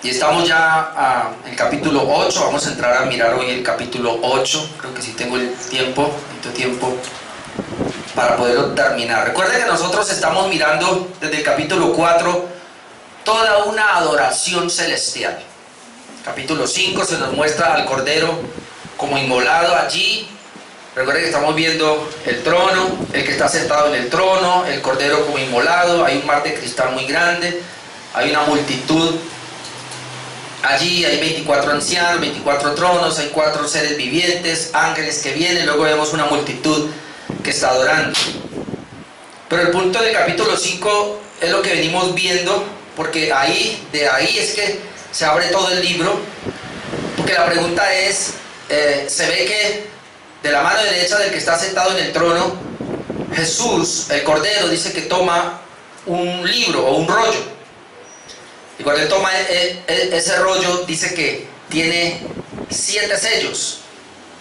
Y estamos ya en el capítulo 8, vamos a entrar a mirar hoy el capítulo 8, creo que sí tengo el tiempo para poderlo terminar. Recuerden que nosotros estamos mirando desde el capítulo 4 toda una adoración celestial. Capítulo 5 se nos muestra al Cordero como inmolado allí. Recuerden que estamos viendo el trono, el que está sentado en el trono, el Cordero como inmolado, hay un mar de cristal muy grande, hay una multitud. Allí hay 24 ancianos, 24 tronos, hay 4 seres vivientes, ángeles que vienen, luego vemos una multitud que está adorando. Pero el punto del capítulo 5 es lo que venimos viendo, porque de ahí es que se abre todo el libro, porque la pregunta es, se ve que de la mano derecha del que está sentado en el trono, Jesús, el Cordero, dice que toma un libro o un rollo. Y cuando él toma ese rollo, dice que tiene 7 sellos.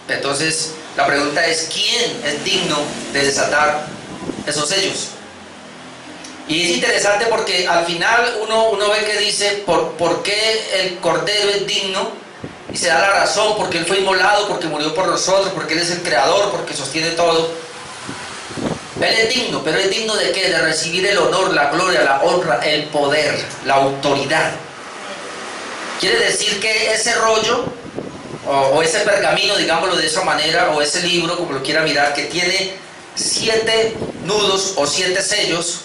Entonces, la pregunta es, ¿quién es digno de desatar esos sellos? Y es interesante porque al final uno ve que dice, ¿por qué el Cordero es digno? Y se da la razón, porque Él fue inmolado, porque murió por nosotros, porque Él es el creador, porque sostiene todo. Él es digno, pero ¿es digno de qué? De recibir el honor, la gloria, la honra, el poder, la autoridad. Quiere decir que ese rollo, o ese pergamino, digámoslo de esa manera, o ese libro, como lo quiera mirar, que tiene 7 nudos o 7 sellos,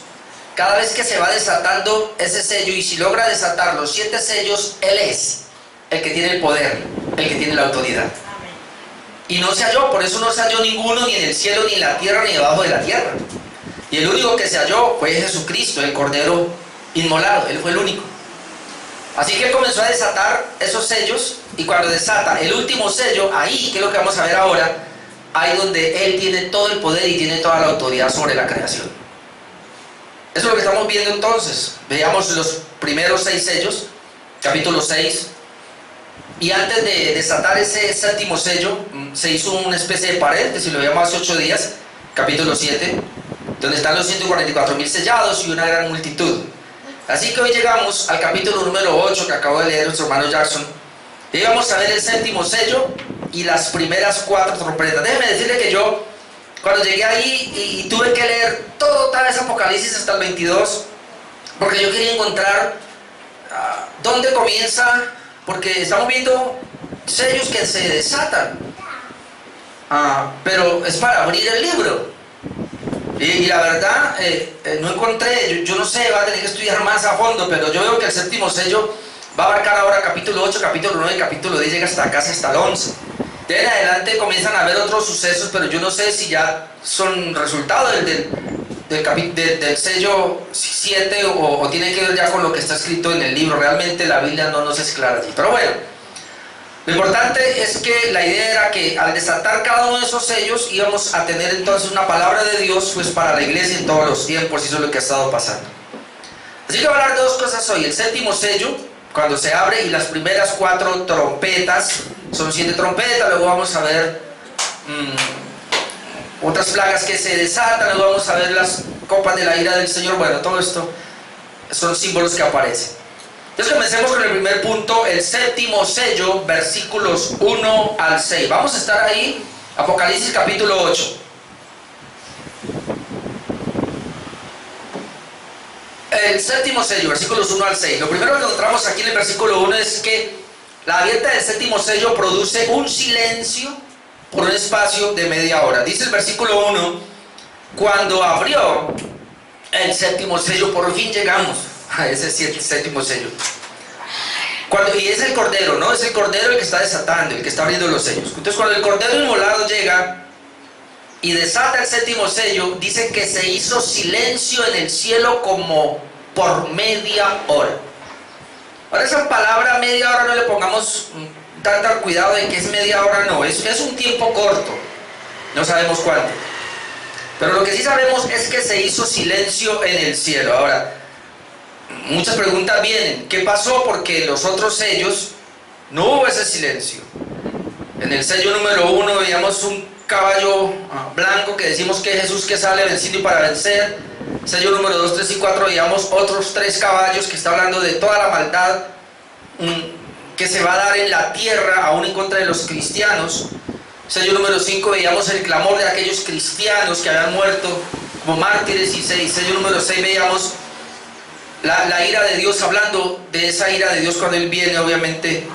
cada vez que se va desatando ese sello, y si logra desatar los 7 sellos, Él es el que tiene el poder, el que tiene la autoridad. Y no se halló, por eso no se halló ninguno, ni en el cielo, ni en la tierra, ni debajo de la tierra. Y el único que se halló fue Jesucristo, el Cordero inmolado, Él fue el único. Así que Él comenzó a desatar esos sellos, y cuando desata el último sello, ahí, que es lo que vamos a ver ahora, ahí donde Él tiene todo el poder y tiene toda la autoridad sobre la creación. Eso es lo que estamos viendo entonces. Veamos los primeros 6 sellos, capítulo 6. Y antes de desatar ese séptimo sello, se hizo una especie de pared, que si lo veíamos hace 8 días, capítulo 7, donde están los 144.000 sellados y una gran multitud. Así que hoy llegamos al capítulo número 8, que acabo de leer nuestro hermano Jackson, y vamos a ver el séptimo sello y las primeras 4 trompetas. Déjeme decirle que yo, cuando llegué ahí y tuve que leer todo tal vez Apocalipsis hasta el 22, porque yo quería encontrar dónde comienza, porque estamos viendo sellos que se desatan, pero es para abrir el libro, y la verdad no encontré, yo no sé, va a tener que estudiar más a fondo, pero yo veo que el séptimo sello va a abarcar ahora capítulo 8, capítulo 9, capítulo 10, llega hasta casi hasta el 11. De ahí en adelante comienzan a haber otros sucesos, pero yo no sé si ya son resultado del sello 7 o tiene que ver ya con lo que está escrito en el libro. Realmente la Biblia no nos es clara allí. Pero bueno, lo importante es que la idea era que al desatar cada uno de esos sellos íbamos a tener entonces una palabra de Dios pues para la iglesia en todos los tiempos, y eso es lo que ha estado pasando. Así que voy a hablar de 2 cosas hoy: el séptimo sello, cuando se abre, y las primeras 4 trompetas. Son 7 trompetas, luego vamos a ver otras plagas que se desatan, luego vamos a ver las copas de la ira del Señor. Bueno, todo esto son símbolos que aparecen. Entonces comencemos con el primer punto, el séptimo sello, versículos 1 al 6. Vamos a estar ahí, Apocalipsis capítulo 8. El séptimo sello, versículos 1 al 6. Lo primero que encontramos aquí en el versículo 1 es que la abierta del séptimo sello produce un silencio por un espacio de media hora. Dice el versículo 1, cuando abrió el séptimo sello, por fin llegamos a ese séptimo sello. Y es el Cordero, ¿no? Es el Cordero el que está desatando, el que está abriendo los sellos. Entonces cuando el Cordero inmolado llega y desata el séptimo sello, dice que se hizo silencio en el cielo como por media hora. Ahora, esa palabra media hora no le pongamos tanto cuidado de que es media hora, no, es un tiempo corto, no sabemos cuánto, pero lo que sí sabemos es que se hizo silencio en el cielo. Ahora, muchas preguntas vienen, ¿qué pasó? Porque los otros sellos no hubo ese silencio. En el sello número 1 veíamos un caballo blanco que decimos que es Jesús, que sale venciendo y para vencer. Sello número 2, 3 y 4 veíamos otros 3 caballos, que está hablando de toda la maldad que se va a dar en la tierra, aún en contra de los cristianos. Sello número 5, veíamos el clamor de aquellos cristianos que habían muerto como mártires, y sello número 6 veíamos la ira de Dios, hablando de esa ira de Dios cuando Él viene, obviamente,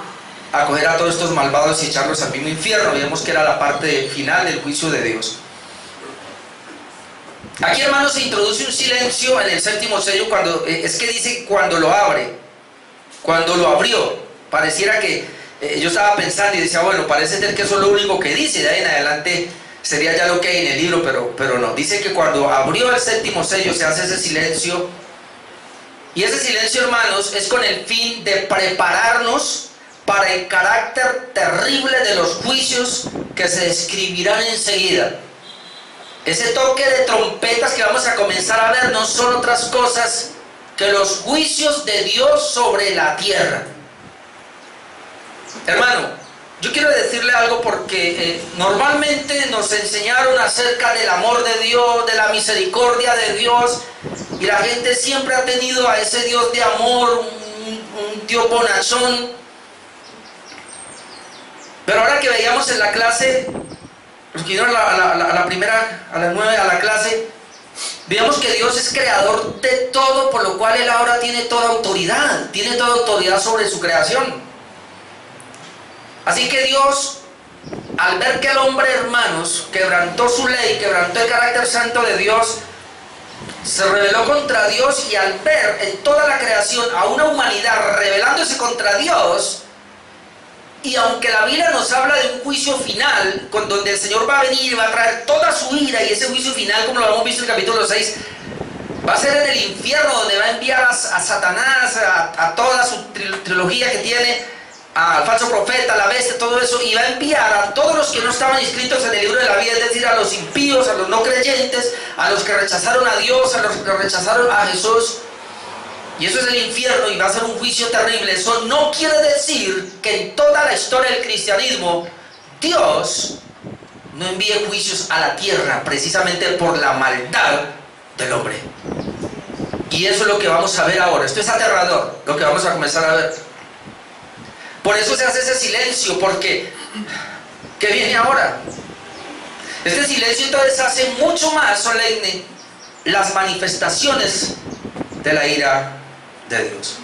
a coger a todos estos malvados y echarlos al mismo infierno. Veíamos que era la parte final del juicio de Dios. Aquí, hermanos, se introduce un silencio en el séptimo sello, cuando es que dice cuando lo abre, cuando lo abrió. Pareciera que yo estaba pensando y decía, bueno, parece ser que eso es lo único que dice, de ahí en adelante sería ya lo que hay en el libro, pero no. Dice que cuando abrió el séptimo sello se hace ese silencio, y ese silencio, hermanos, es con el fin de prepararnos para el carácter terrible de los juicios que se describirán enseguida. Ese toque de trompetas que vamos a comenzar a ver no son otras cosas que los juicios de Dios sobre la tierra. Hermano, yo quiero decirle algo, porque normalmente nos enseñaron acerca del amor de Dios, de la misericordia de Dios, y la gente siempre ha tenido a ese Dios de amor, un Dios bonachón. Pero ahora que veíamos en la clase, los que vinieron a la primera, a las 9 a la clase, veíamos que Dios es creador de todo, por lo cual Él ahora tiene toda autoridad sobre su creación. Así que Dios, al ver que el hombre, hermanos, quebrantó su ley, quebrantó el carácter santo de Dios, se rebeló contra Dios, y al ver en toda la creación a una humanidad rebelándose contra Dios, y aunque la Biblia nos habla de un juicio final, con donde el Señor va a venir y va a traer toda su ira, y ese juicio final, como lo hemos visto en el capítulo 6, va a ser en el infierno, donde va a enviar a Satanás, a toda su trilogía que tiene, al falso profeta, a la bestia, todo eso, y va a enviar a todos los que no estaban inscritos en el libro de la vida, es decir, a los impíos, a los no creyentes, a los que rechazaron a Dios, a los que rechazaron a Jesús. Y eso es el infierno, y va a ser un juicio terrible. Eso no quiere decir que en toda la historia del cristianismo Dios no envíe juicios a la tierra, precisamente por la maldad del hombre. Y eso es lo que vamos a ver ahora. Esto es aterrador, lo que vamos a comenzar a ver. Por eso se hace ese silencio, porque ¿qué viene ahora? Este silencio entonces hace mucho más solemne las manifestaciones de la ira de Dios.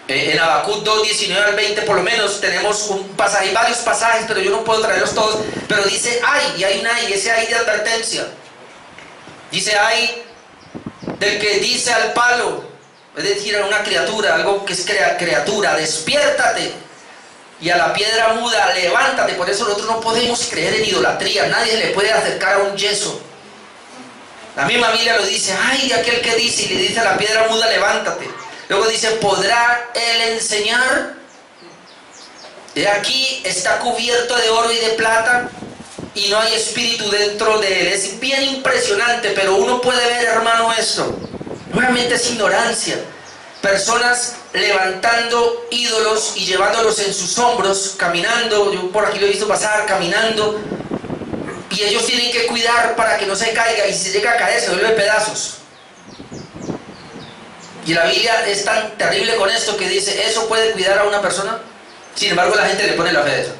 En Habacuc 2, 19 al 20 por lo menos tenemos un pasaje, hay varios pasajes, pero yo no puedo traerlos todos, pero dice ay, y hay un ay, ese ay de advertencia. Dice ay del que dice al palo, es decir, a una criatura, algo que es criatura, despiértate, y a la piedra muda, levántate. Por eso nosotros no podemos creer en idolatría, nadie le puede acercar a un yeso. La misma Biblia lo dice, ay de aquel que dice, y le dice a la piedra muda, levántate. Luego dice, ¿podrá él enseñar? He aquí, está cubierto de oro y de plata, y no hay espíritu dentro de él. Es bien impresionante, pero uno puede ver, hermano, esto. Nuevamente es ignorancia. Personas levantando ídolos y llevándolos en sus hombros, caminando. Yo por aquí lo he visto pasar, caminando. Y ellos tienen que cuidar para que no se caiga, y si se llega a caer se vuelve pedazos. Y la Biblia es tan terrible con esto que dice, ¿eso puede cuidar a una persona? Sin embargo, la gente le pone la fe de eso.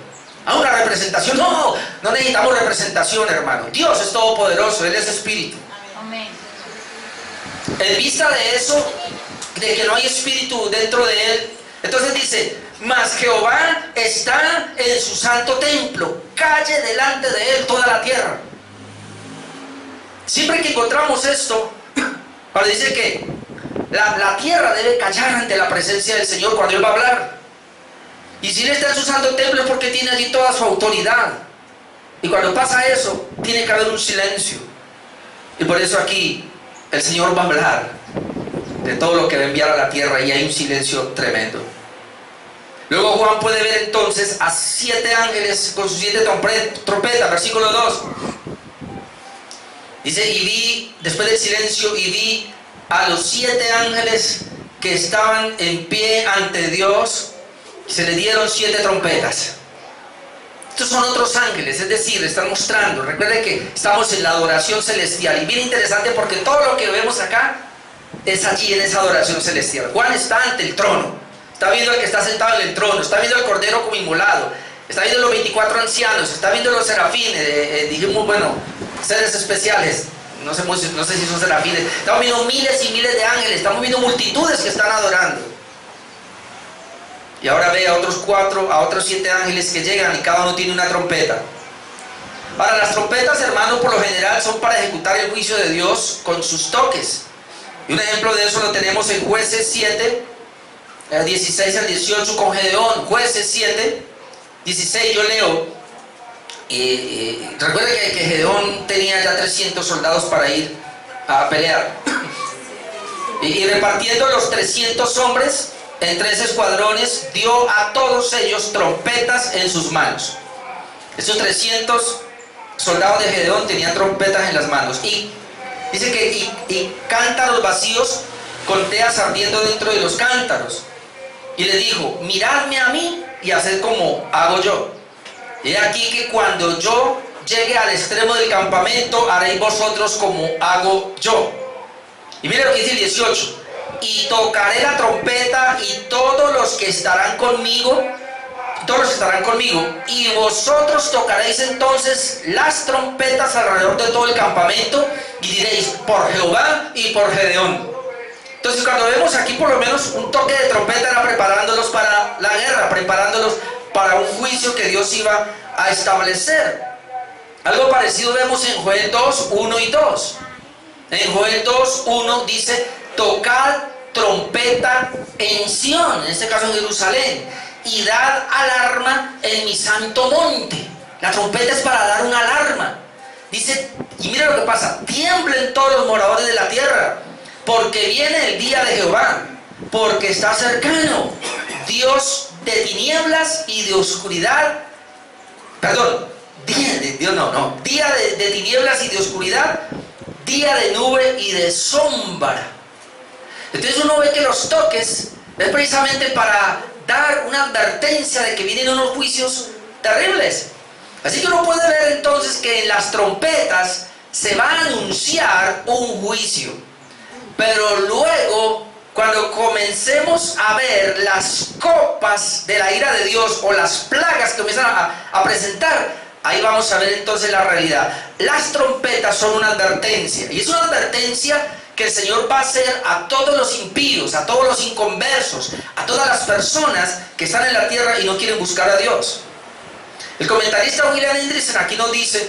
¿A una representación? No, no necesitamos representación, hermano. Dios es todopoderoso, Él es espíritu. Amén. En vista de eso, de que no hay espíritu dentro de Él, entonces dice, mas Jehová está en su santo templo, calle delante de Él toda la tierra. Siempre que encontramos esto, cuando dice que la tierra debe callar ante la presencia del Señor cuando Él va a hablar. Y si Él está en su santo templo es porque tiene allí toda su autoridad. Y cuando pasa eso, tiene que haber un silencio. Y por eso aquí el Señor va a hablar de todo lo que va a enviar a la tierra, y hay un silencio tremendo. Luego Juan puede ver entonces a 7 ángeles con sus 7 trompetas, versículo 2. Dice, y vi, después del silencio, y vi a los 7 ángeles que estaban en pie ante Dios, y se le dieron 7 trompetas. Estos son otros ángeles, es decir, están mostrando. Recuerden que estamos en la adoración celestial, y bien interesante porque todo lo que vemos acá es allí en esa adoración celestial. Juan está ante el trono, está viendo al que está sentado en el trono, está viendo al Cordero como inmolado, está viendo los 24 ancianos, está viendo los serafines, dijimos, bueno, seres especiales, no sé si son serafines, estamos viendo miles y miles de ángeles, estamos viendo multitudes que están adorando. Y ahora ve a otros 7 ángeles que llegan y cada uno tiene una trompeta. Para las trompetas, hermanos, por lo general son para ejecutar el juicio de Dios con sus toques. Y un ejemplo de eso lo tenemos en Jueces 7, 16 al 18 con Gedeón. Jueces 7, 16 yo leo. Recuerden que Gedeón tenía ya 300 soldados para ir a pelear. Y repartiendo los 300 hombres en 3 escuadrones, dio a todos ellos trompetas en sus manos. Esos 300 soldados de Gedeón tenían trompetas en las manos. Y dice que cántaros vacíos con teas ardiendo dentro de los cántaros. Y le dijo, miradme a mí y haced como hago yo. He aquí que cuando yo llegue al extremo del campamento, haréis vosotros como hago yo. Y mire lo que dice el 18. Y tocaré la trompeta y todos los que estarán conmigo, y vosotros tocaréis entonces las trompetas alrededor de todo el campamento y diréis, por Jehová y por Gedeón. Entonces cuando vemos aquí por lo menos un toque de trompeta era preparándolos para la guerra, preparándolos para un juicio que Dios iba a establecer. Algo parecido vemos en Joel 2, 1 y 2. En Joel 2, 1 dice, tocad trompeta en Sión, en este caso en Jerusalén, y dad alarma en mi santo monte. La trompeta es para dar una alarma. Dice, y mira lo que pasa, tiemblen todos los moradores de la tierra, porque viene el día de Jehová, porque está cercano, Dios de tinieblas y de oscuridad, día de tinieblas y de oscuridad, día de nube y de sombra. Entonces uno ve que los toques es precisamente para dar una advertencia de que vienen unos juicios terribles. Así que uno puede ver entonces que en las trompetas se va a anunciar un juicio. Pero luego, cuando comencemos a ver las copas de la ira de Dios o las plagas que comienzan a presentar, ahí vamos a ver entonces la realidad. Las trompetas son una advertencia, y es una advertencia que el Señor va a hacer a todos los impíos, a todos los inconversos, a todas las personas que están en la tierra y no quieren buscar a Dios. El comentarista William Hendrickson aquí nos dice,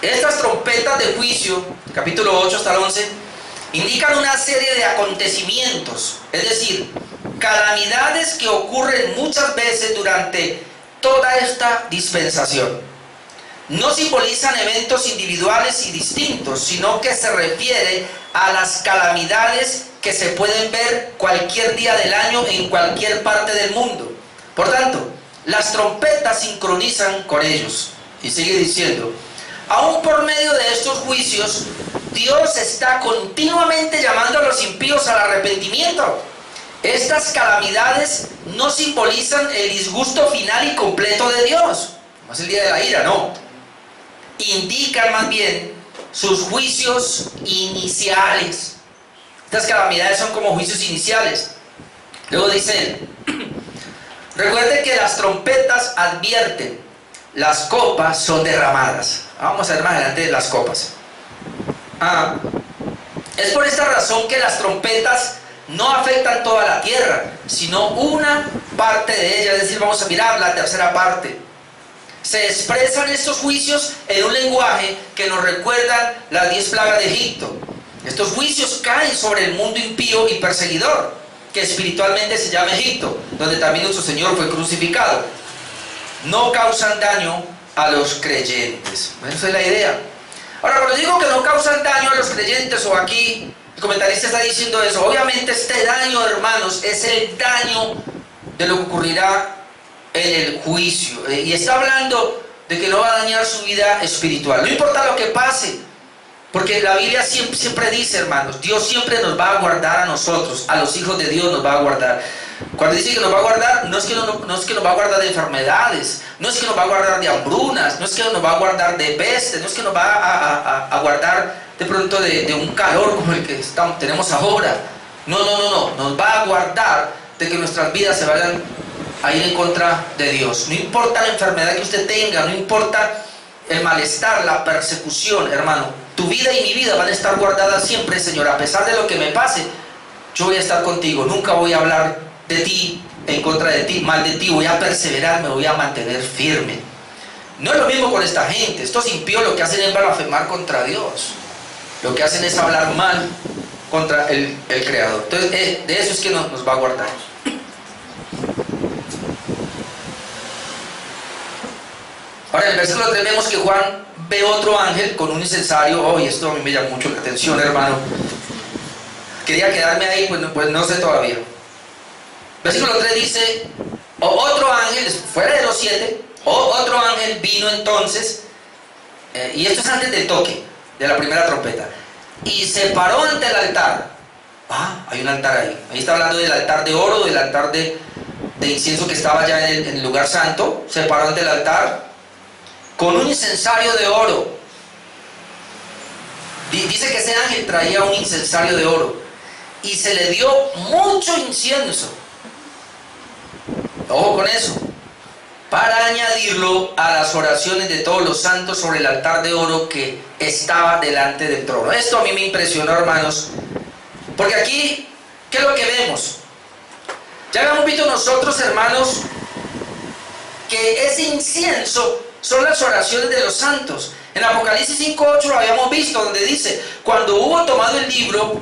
estas trompetas de juicio, capítulo 8 hasta el 11, indican una serie de acontecimientos, es decir, calamidades que ocurren muchas veces durante toda esta dispensación. No simbolizan eventos individuales y distintos, sino que se refiere a las calamidades que se pueden ver cualquier día del año en cualquier parte del mundo. Por tanto, las trompetas sincronizan con ellos. Y sigue diciendo, aún por medio de estos juicios, Dios está continuamente llamando a los impíos al arrepentimiento. Estas calamidades no simbolizan el disgusto final y completo de Dios, no es el día de la ira, no. Indican más bien sus juicios iniciales. Estas calamidades son como juicios iniciales. Luego dice, recuerde que las trompetas advierten, las copas son derramadas. Vamos a ver más adelante las copas. Es por esta razón que las trompetas no afectan toda la tierra, sino una parte de ella, es decir, vamos a mirar la tercera parte. Se expresan estos juicios en un lenguaje que nos recuerda las 10 plagas de Egipto. Estos juicios caen sobre el mundo impío y perseguidor, que espiritualmente se llama Egipto, donde también nuestro Señor fue crucificado. No causan daño a los creyentes. Esa es la idea. Ahora, cuando digo que no causan daño a los creyentes, o aquí el comentarista está diciendo eso, obviamente este daño, hermanos, es el daño de lo que ocurrirá en el juicio. Y está hablando de que no va a dañar su vida espiritual. No importa lo que pase, porque la Biblia siempre dice, hermanos, Dios siempre nos va a guardar a nosotros, a los hijos de Dios nos va a guardar. Cuando dice que nos va a guardar, no es que nos va a guardar de enfermedades, no es que nos va a guardar de hambrunas, no es que nos va a guardar de pestes, no es que nos va a guardar de pronto de un calor como el que tenemos ahora. No, nos va a guardar de que nuestras vidas se vayan a ir en contra de Dios. No importa la enfermedad que usted tenga, no importa el malestar, la persecución, hermano. Tu vida y mi vida van a estar guardadas siempre, Señor. A pesar de lo que me pase, yo voy a estar contigo. Nunca voy a hablar de ti, en contra de ti, mal de ti. Voy a perseverar, me voy a mantener firme. No es lo mismo con esta gente. Estos impíos lo que hacen es blasfemar contra Dios. Lo que hacen es hablar mal contra el Creador. Entonces, de eso es que nos va a guardar. Ahora, en el versículo 3 vemos que Juan ve otro ángel con un incensario. Y esto a mí me llama mucho la atención, hermano. Quería quedarme ahí, pues no sé todavía. Versículo 3 dice: otro ángel, fuera de los 7, otro ángel vino entonces, y esto es antes del toque de la primera trompeta, y se paró ante el altar. Hay un altar ahí. Ahí está hablando del altar de oro, del altar de incienso que estaba ya en el lugar santo. Se paró ante el altar con un incensario de oro. Dice que ese ángel traía un incensario de oro y se le dio mucho incienso. Ojo con eso. Para añadirlo a las oraciones de todos los santos sobre el altar de oro que estaba delante del trono. Esto a mí me impresionó, hermanos, porque aquí, ¿qué es lo que vemos? Ya habíamos visto nosotros, hermanos, que ese incienso son las oraciones de los santos. En Apocalipsis 5:8 lo habíamos visto, donde dice: cuando hubo tomado el libro,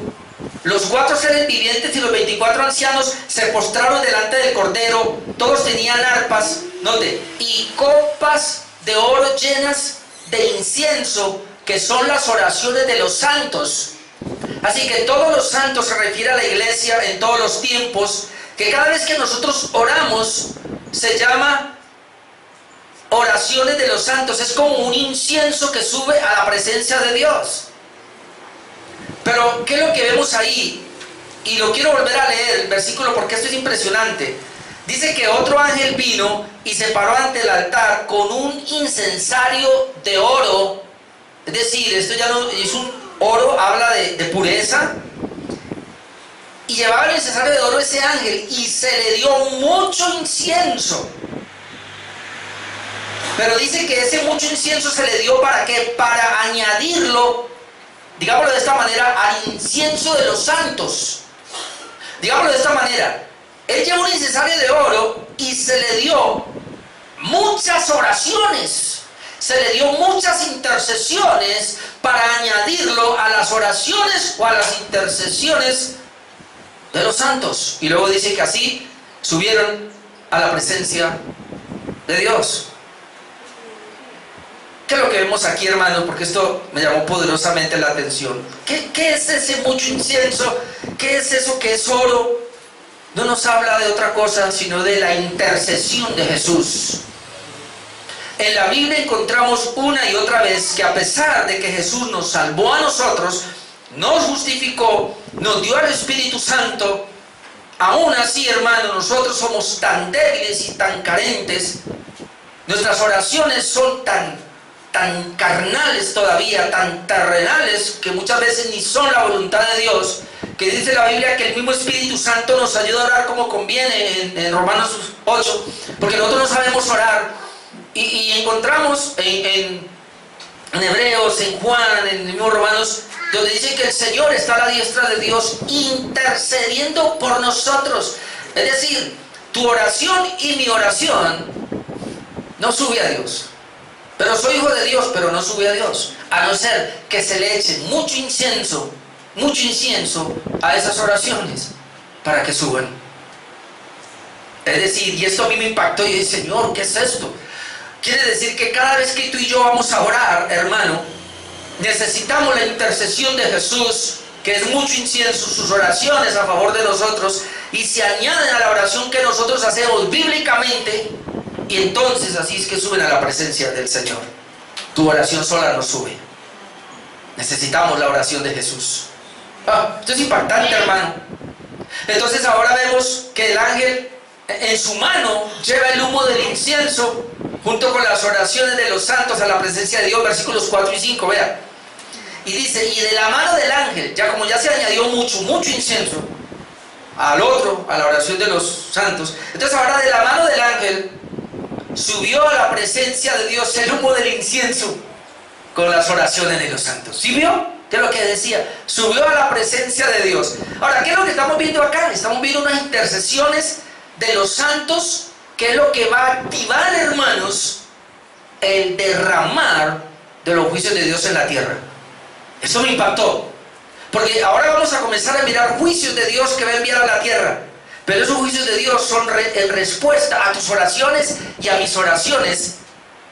los 4 seres vivientes y los 24 ancianos se postraron delante del Cordero. Todos tenían arpas, note, y copas de oro llenas de incienso, que son las oraciones de los santos. Así que todos los santos se refiere a la iglesia en todos los tiempos, que cada vez que nosotros oramos se llama oraciones de los santos. Es como un incienso que sube a la presencia de Dios. Pero ¿qué es lo que vemos ahí? Y lo quiero volver a leer el versículo, porque esto es impresionante. Dice que otro ángel vino y se paró ante el altar con un incensario de oro. Es decir, esto ya no es un oro, habla de pureza. Y llevaba el incensario de oro ese ángel y se le dio mucho incienso. Pero dice que ese mucho incienso se le dio ¿para qué? Para añadirlo, digámoslo de esta manera, al incienso de los santos. Digámoslo de esta manera: él llevó un incensario de oro y se le dio muchas oraciones, se le dio muchas intercesiones para añadirlo a las oraciones o a las intercesiones de los santos. Y luego dice que así subieron a la presencia de Dios. ¿Qué es lo que vemos aquí, hermanos? Porque esto me llamó poderosamente la atención. ¿Qué es ese mucho incienso? ¿Qué es eso que es oro? No nos habla de otra cosa, sino de la intercesión de Jesús. En la Biblia encontramos una y otra vez que a pesar de que Jesús nos salvó a nosotros, nos justificó, nos dio al Espíritu Santo, aún así, hermanos, nosotros somos tan débiles y tan carentes. Nuestras oraciones son tan carnales todavía, tan terrenales, que muchas veces ni son la voluntad de Dios, que dice la Biblia que el mismo Espíritu Santo nos ayuda a orar como conviene en Romanos 8, porque nosotros no sabemos orar. Y encontramos en Hebreos, en Juan, en el mismo Romanos, donde dice que el Señor está a la diestra de Dios intercediendo por nosotros. Es decir, tu oración y mi oración no sube a Dios. Pero soy hijo de Dios, pero no sube a Dios, a no ser que se le eche mucho incienso a esas oraciones para que suban. Es decir, y esto a mí me impactó y dije: Señor, ¿qué es esto? Quiere decir que cada vez que tú y yo vamos a orar, hermano, necesitamos la intercesión de Jesús, que es mucho incienso, sus oraciones a favor de nosotros, y se añaden a la oración que nosotros hacemos bíblicamente. Y entonces así es que suben a la presencia del Señor. Tu oración sola no sube. Necesitamos la oración de Jesús. Esto es impactante, hermano. Entonces ahora vemos que el ángel en su mano lleva el humo del incienso junto con las oraciones de los santos a la presencia de Dios. Versículos 4 y 5, vean. Y dice: y de la mano del ángel, ya como ya se añadió mucho incienso, al otro, a la oración de los santos. Entonces ahora de la mano del ángel subió a la presencia de Dios el humo del incienso con las oraciones de los santos. ¿Sí vio? ¿Qué es lo que decía? Subió a la presencia de Dios. Ahora, ¿qué es lo que estamos viendo acá? Estamos viendo unas intercesiones de los santos, que es lo que va a activar, hermanos, el derramar de los juicios de Dios en la tierra. Eso me impactó, porque ahora vamos a comenzar a mirar juicios de Dios que va a enviar a la tierra. Pero esos juicios de Dios son en respuesta a tus oraciones y a mis oraciones,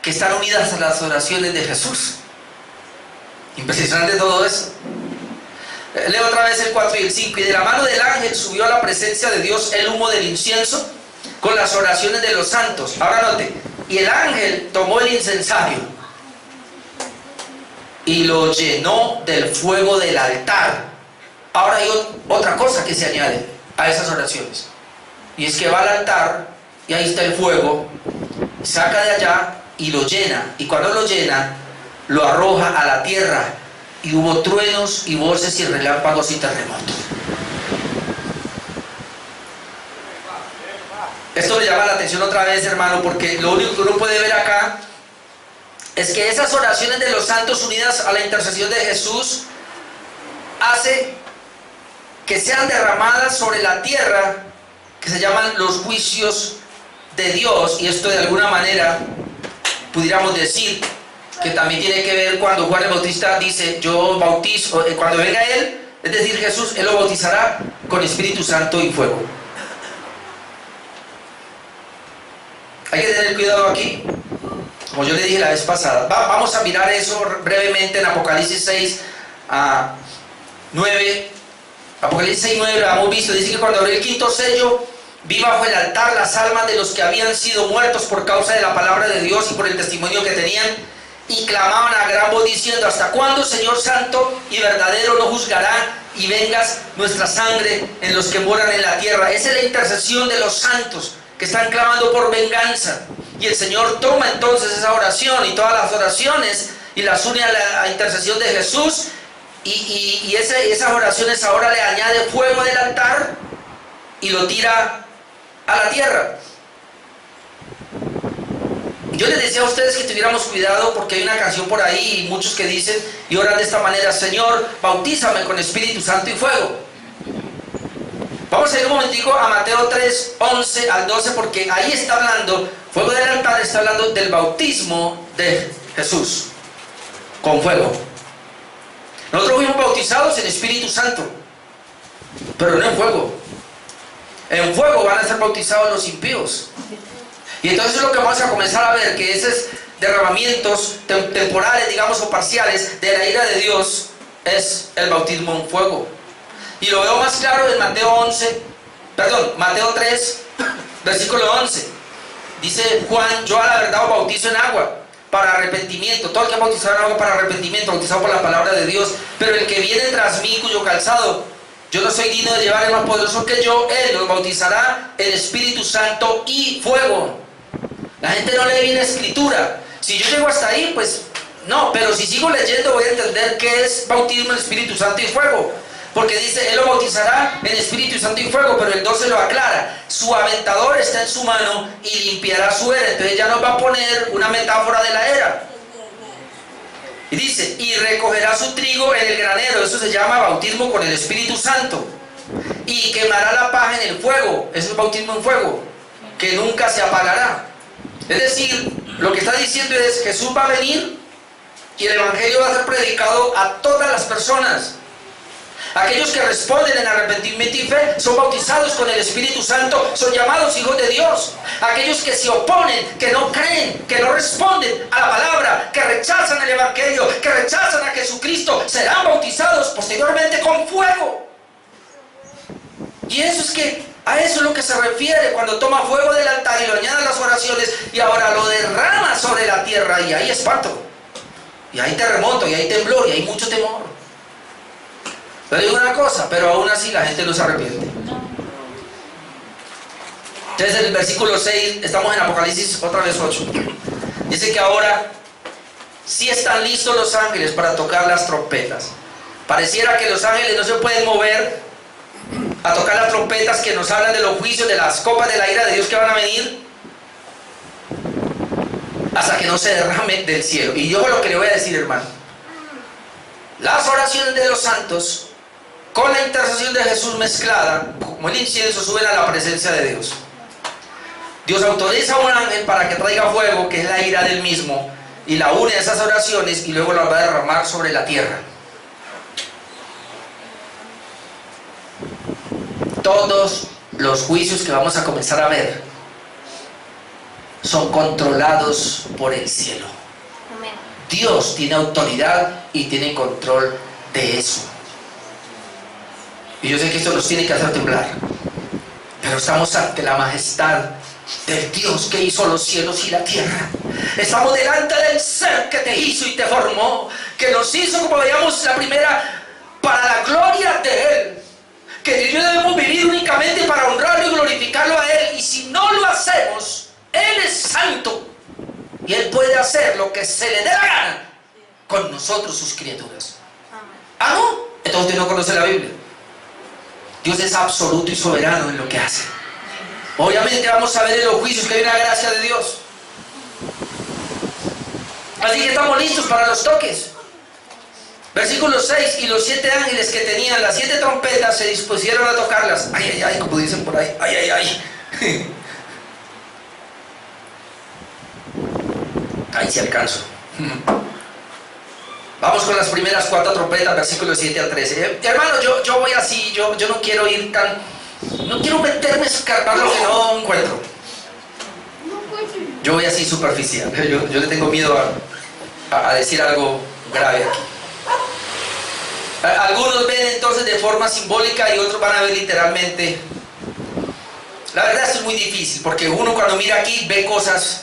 que están unidas a las oraciones de Jesús. Impresionante todo eso. Leo otra vez el 4 y el 5. Y de la mano del ángel subió a la presencia de Dios el humo del incienso con las oraciones de los santos. Ahora note, y el ángel tomó el incensario y lo llenó del fuego del altar. Ahora hay otra cosa que se añade a esas oraciones, y es que va al altar y ahí está el fuego, saca de allá y lo llena, y cuando lo llena lo arroja a la tierra, y hubo truenos y voces y relámpagos y terremotos. Esto le llama la atención otra vez, hermano, porque lo único que uno puede ver acá es que esas oraciones de los santos unidas a la intercesión de Jesús hace que sean derramadas sobre la tierra, que se llaman los juicios de Dios. Y esto de alguna manera pudiéramos decir que también tiene que ver cuando Juan el Bautista dice: yo bautizo, cuando venga Él, es decir Jesús, Él lo bautizará con Espíritu Santo y fuego. Hay que tener cuidado aquí, como yo le dije la vez pasada. Vamos a mirar eso brevemente en Apocalipsis 6 a 9. Apocalipsis 6, 9 lo hemos visto. Dice que cuando abrió el quinto sello, vi bajo el altar las almas de los que habían sido muertos por causa de la palabra de Dios y por el testimonio que tenían, y clamaban a gran voz diciendo: ¿hasta cuándo, Señor santo y verdadero, no juzgará y vengas nuestra sangre en los que moran en la tierra? Esa es la intercesión de los santos que están clamando por venganza. Y el Señor toma entonces esa oración y todas las oraciones y las une a la intercesión de Jesús, y esas oraciones ahora le añade fuego del altar y lo tira a la tierra. Yo les decía a ustedes que tuviéramos cuidado, porque hay una canción por ahí y muchos que dicen y oran de esta manera: Señor, bautízame con Espíritu Santo y fuego. Vamos a ir un momentico a Mateo 3, 11 al 12, porque ahí está hablando, fuego del altar está hablando del bautismo de Jesús con fuego. Nosotros fuimos bautizados en Espíritu Santo, pero no en fuego. En fuego van a ser bautizados los impíos. Y entonces es lo que vamos a comenzar a ver, que esos derramamientos temporales, digamos, o parciales de la ira de Dios es el bautismo en fuego. Y lo veo más claro en Mateo 3, versículo 11. Dice Juan: yo a la verdad os bautizo en agua para arrepentimiento. Todo el que ha bautizado en agua para arrepentimiento, bautizado por la palabra de Dios. Pero el que viene tras mí, cuyo calzado yo no soy digno de llevar, es más poderoso que yo, Él los bautizará en Espíritu Santo y fuego. La gente no lee bien la escritura. Si yo llego hasta ahí, pues no, pero si sigo leyendo voy a entender qué es bautismo en Espíritu Santo y fuego. Porque dice: Él lo bautizará en Espíritu Santo y fuego, pero el 12 lo aclara: su aventador está en su mano y limpiará su era. Entonces ya nos va a poner una metáfora de la era. Y dice: y recogerá su trigo en el granero. Eso se llama bautismo con el Espíritu Santo. Y quemará la paja en el fuego. Eso es bautismo en fuego, que nunca se apagará. Es decir, lo que está diciendo es: Jesús va a venir y el Evangelio va a ser predicado a todas las personas. Aquellos que responden en arrepentimiento y fe son bautizados con el Espíritu Santo, son llamados hijos de Dios. Aquellos que se oponen, que no creen, que no responden a la palabra, que rechazan el Evangelio, que rechazan a Jesucristo, serán bautizados posteriormente con fuego. Y eso es que a eso es lo que se refiere cuando toma fuego del altar y lo añade a las oraciones y ahora lo derrama sobre la tierra, y hay espanto, y hay terremoto, y hay temblor, y hay mucho temor. Pero digo una cosa, pero aún así la gente no se arrepiente. Entonces en el versículo 6, estamos en Apocalipsis otra vez 8. Dice que ahora sí están listos los ángeles para tocar las trompetas. Pareciera que los ángeles no se pueden mover a tocar las trompetas que nos hablan de los juicios, de las copas de la ira de Dios que van a venir, hasta que no se derrame del cielo. Y yo lo que le voy a decir, hermano, las oraciones de los santos con la intercesión de Jesús mezclada como el incienso suben a la presencia de Dios. Dios autoriza a un ángel para que traiga fuego, que es la ira del mismo, y la une a esas oraciones y luego las va a derramar sobre la tierra. Todos los juicios que vamos a comenzar a ver son controlados por el cielo. Amén. Dios tiene autoridad y tiene control de eso. Y yo sé que esto nos tiene que hacer temblar, pero estamos ante la majestad del Dios que hizo los cielos y la tierra. Estamos delante del ser que te hizo y te formó, que nos hizo, como veíamos la primera, para la gloria de Él, que yo debemos vivir únicamente para honrarlo y glorificarlo a Él. Y si no lo hacemos, Él es santo y Él puede hacer lo que se le dé la gana con nosotros, sus criaturas. ¿Ah, no? Entonces usted no conoce la Biblia. Dios es absoluto y soberano en lo que hace. Obviamente vamos a ver en los juicios que hay una gracia de Dios. Así que estamos listos para los toques. Versículo 6: y los 7 ángeles que tenían las 7 trompetas se dispusieron a tocarlas. Ay, ay, ay, como dicen por ahí. Ay, ay, ay. Ahí sí alcanzo. Vamos con las primeras 4 trompetas, versículos 7 al 13. Hermano, yo voy así, yo no quiero ir tan... No quiero meterme a escarbar lo que no encuentro. Yo voy así superficial. Yo le tengo miedo a decir algo grave aquí. Algunos ven entonces de forma simbólica y otros van a ver literalmente. La verdad esto es muy difícil, porque uno cuando mira aquí ve cosas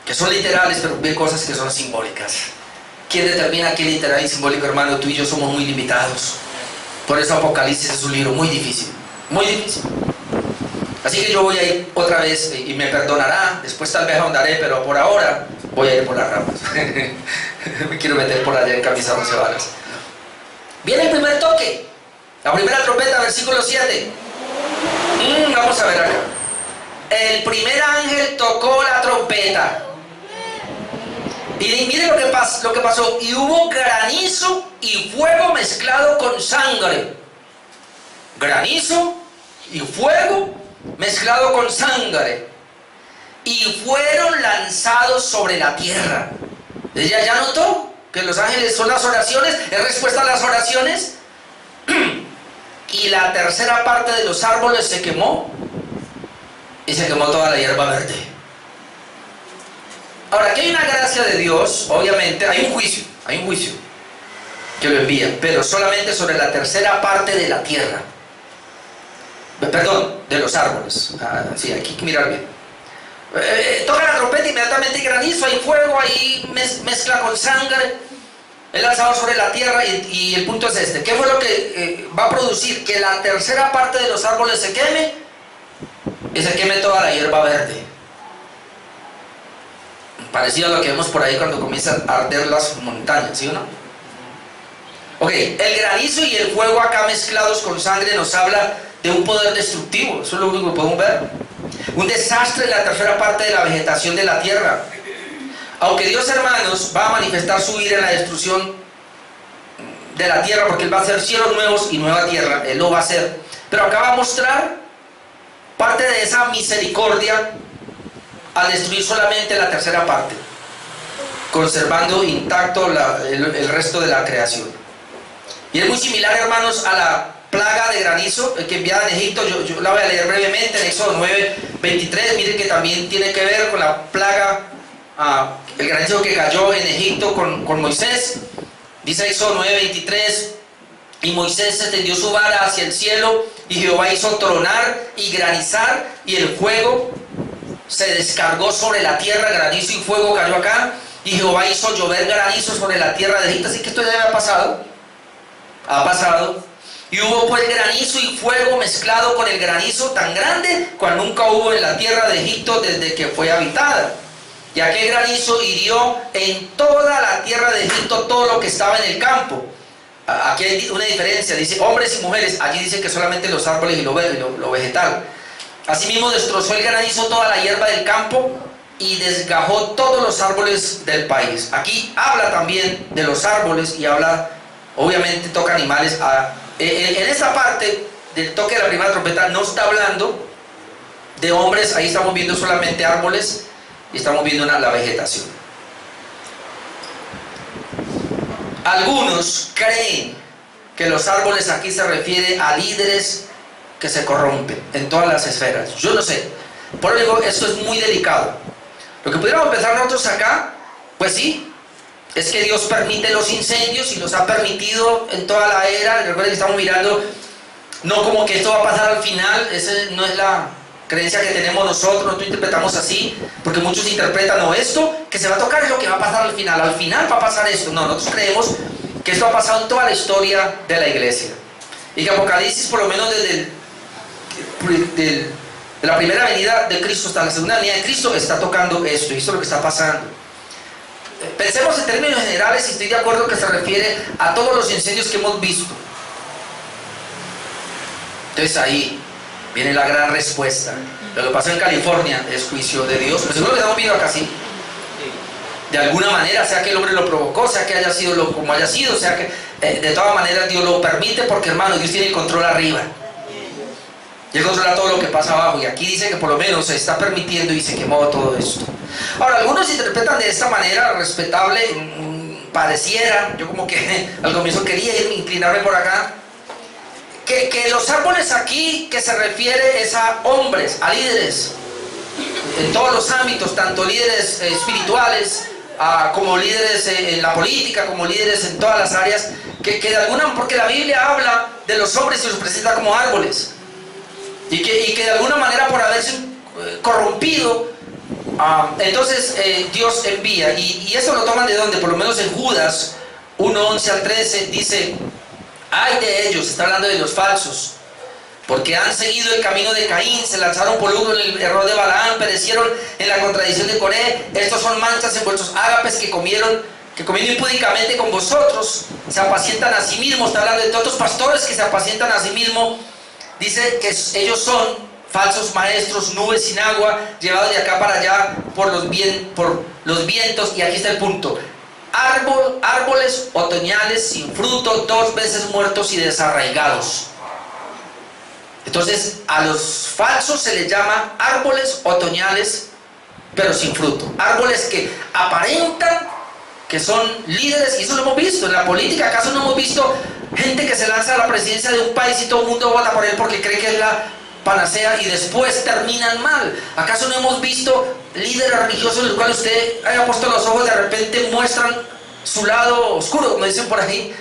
que son literales, pero ve cosas que son simbólicas. ¿Quién determina qué es literal y simbólico, hermano? Tú y yo somos muy limitados. Por eso Apocalipsis es un libro muy difícil. Muy difícil. Así que yo voy a ir otra vez, y me perdonará, después tal vez ahondaré, pero por ahora voy a ir por las ramas. Me quiero meter por allá en camisa 11 varas. Viene el primer toque, la primera trompeta, versículo 7. Vamos a ver acá. El primer ángel tocó la trompeta. Y miren lo que pasó. Y hubo granizo y fuego mezclado con sangre. Granizo y fuego mezclado con sangre. Y fueron lanzados sobre la tierra. ¿Ella ya notó que los ángeles son las oraciones? ¿Es respuesta a las oraciones? Y la tercera parte de los árboles se quemó. Y se quemó toda la hierba verde. Ahora, aquí hay una gracia de Dios, obviamente, hay un juicio que lo envía, pero solamente sobre la tercera parte de la tierra. Perdón, de los árboles. Sí, aquí hay que mirar bien. Toca la trompeta, inmediatamente hay granizo, hay fuego, ahí mezcla con sangre, es lanzado sobre la tierra y el punto es este. ¿Qué fue lo que va a producir? Que la tercera parte de los árboles se queme y se queme toda la hierba verde. Parecido a lo que vemos por ahí cuando comienzan a arder las montañas, ¿sí o no? Ok, el granizo y el fuego acá mezclados con sangre nos habla de un poder destructivo, eso es lo único que podemos ver. Un desastre en la tercera parte de la vegetación de la tierra. Aunque Dios, hermanos, va a manifestar su ira en la destrucción de la tierra, porque Él va a hacer cielos nuevos y nueva tierra, Él lo va a hacer. Pero acá va a mostrar parte de esa misericordia al destruir solamente la tercera parte, conservando intacto el resto de la creación. Y es muy similar, hermanos, a la plaga de granizo que enviada en Egipto. Yo la voy a leer brevemente en Éxodo 9:23. Miren que también tiene que ver con la plaga, el granizo que cayó en Egipto con Moisés. Dice Éxodo 9:23: y Moisés extendió su vara hacia el cielo, y Jehová hizo tronar y granizar, y el fuego se descargó sobre la tierra. Granizo y fuego cayó acá, y Jehová hizo llover granizo sobre la tierra de Egipto. Así que esto ya había pasado. Ha pasado. Y hubo pues granizo y fuego mezclado con el granizo tan grande cual nunca hubo en la tierra de Egipto desde que fue habitada. Y aquel granizo hirió en toda la tierra de Egipto todo lo que estaba en el campo. Aquí hay una diferencia, dice hombres y mujeres, allí dice que solamente los árboles y lo verde, lo vegetal. Asimismo destrozó el granizo toda la hierba del campo y desgajó todos los árboles del país. Aquí habla también de los árboles y habla, obviamente toca animales. En esta parte del toque de la primera trompeta no está hablando de hombres, ahí estamos viendo solamente árboles y estamos viendo la vegetación. Algunos creen que los árboles aquí se refiere a líderes que se corrompen en todas las esferas. Yo no sé, por eso digo, esto es muy delicado. Lo que pudiéramos pensar nosotros acá, pues sí, es que Dios permite los incendios y los ha permitido en toda la era. Recuerden que estamos mirando, no como que esto va a pasar al final, esa no es la creencia que tenemos nosotros, nosotros interpretamos así, porque muchos interpretan, no, esto que se va a tocar es lo que va a pasar al final va a pasar esto. No, nosotros creemos que esto ha pasado en toda la historia de la iglesia. Y que Apocalipsis, por lo menos desde de la primera venida de Cristo hasta la segunda venida de Cristo, está tocando esto, y esto es lo que está pasando. Pensemos en términos generales, y estoy de acuerdo que se refiere a todos los incendios que hemos visto. Entonces ahí viene la gran respuesta. Lo que pasó en California es juicio de Dios, pues seguro que estamos viendo acá, sí. De alguna manera, sea que el hombre lo provocó, sea que haya sido como haya sido, sea que de todas maneras Dios lo permite, porque hermano, Dios tiene el control arriba. Y Él controla todo lo que pasa abajo, y aquí dice que por lo menos se está permitiendo y se quemó todo esto. Ahora, algunos interpretan de esta manera respetable, pareciera, yo como que al comienzo quería inclinarme por acá, que los árboles aquí que se refiere es a hombres, a líderes, en todos los ámbitos, tanto líderes espirituales, como líderes en la política, como líderes en todas las áreas, que de alguna, porque la Biblia habla de los hombres y los presenta como árboles. Y que de alguna manera por haberse corrompido, entonces Dios envía. Y eso lo toman de donde, por lo menos en Judas 1:11 al 13 dice, ay de ellos, está hablando de los falsos, porque han seguido el camino de Caín, se lanzaron por lucro en el error de Balaam, perecieron en la contradicción de Coré. Estos son manchas en vuestros ágapes que comiendo impúdicamente con vosotros, se apacientan a sí mismos. Está hablando de todos los pastores que se apacientan a sí mismos. Dice que ellos son falsos maestros, nubes sin agua, llevados de acá para allá por los vientos. Y aquí está el punto: árboles otoñales sin fruto, 2 veces muertos y desarraigados. Entonces a los falsos se les llama árboles otoñales pero sin fruto, árboles que aparentan que son líderes, y eso lo hemos visto en la política. ¿Acaso no hemos visto gente que se lanza a la presidencia de un país y todo el mundo vota por él porque cree que es la panacea y después terminan mal? ¿Acaso no hemos visto líderes religiosos en los cuales usted haya puesto los ojos, de repente muestran su lado oscuro, como dicen por ahí,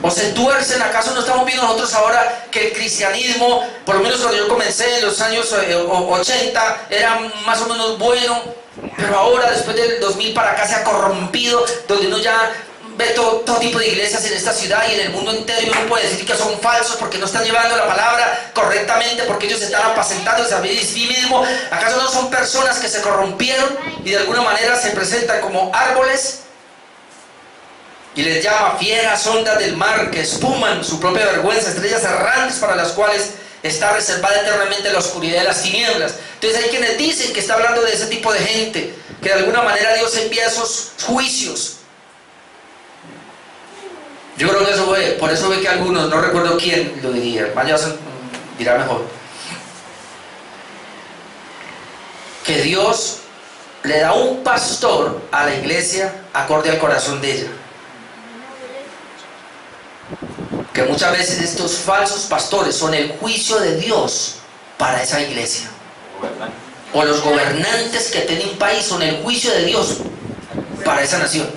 o se tuercen? ¿Acaso no estamos viendo nosotros ahora que el cristianismo, por lo menos cuando yo comencé en los años 80, era más o menos bueno, pero ahora después del 2000 para acá se ha corrompido, donde uno ya ve todo tipo de iglesias en esta ciudad y en el mundo entero, y uno puede decir que son falsos porque no están llevando la palabra correctamente, porque ellos están apacentándose a sí mismos? ¿Acaso no son personas que se corrompieron y de alguna manera se presentan como árboles? Y les llama fieras ondas del mar que espuman su propia vergüenza, estrellas errantes para las cuales está reservada eternamente la oscuridad de las tinieblas. Entonces hay quienes dicen que está hablando de ese tipo de gente, que de alguna manera Dios envía esos juicios. Yo creo que eso fue, por eso ve que algunos, no recuerdo quién lo diría, Mañana dirá mejor, que Dios le da un pastor a la iglesia acorde al corazón de ella. Que muchas veces estos falsos pastores son el juicio de Dios para esa iglesia. O los gobernantes que tienen un país son el juicio de Dios para esa nación.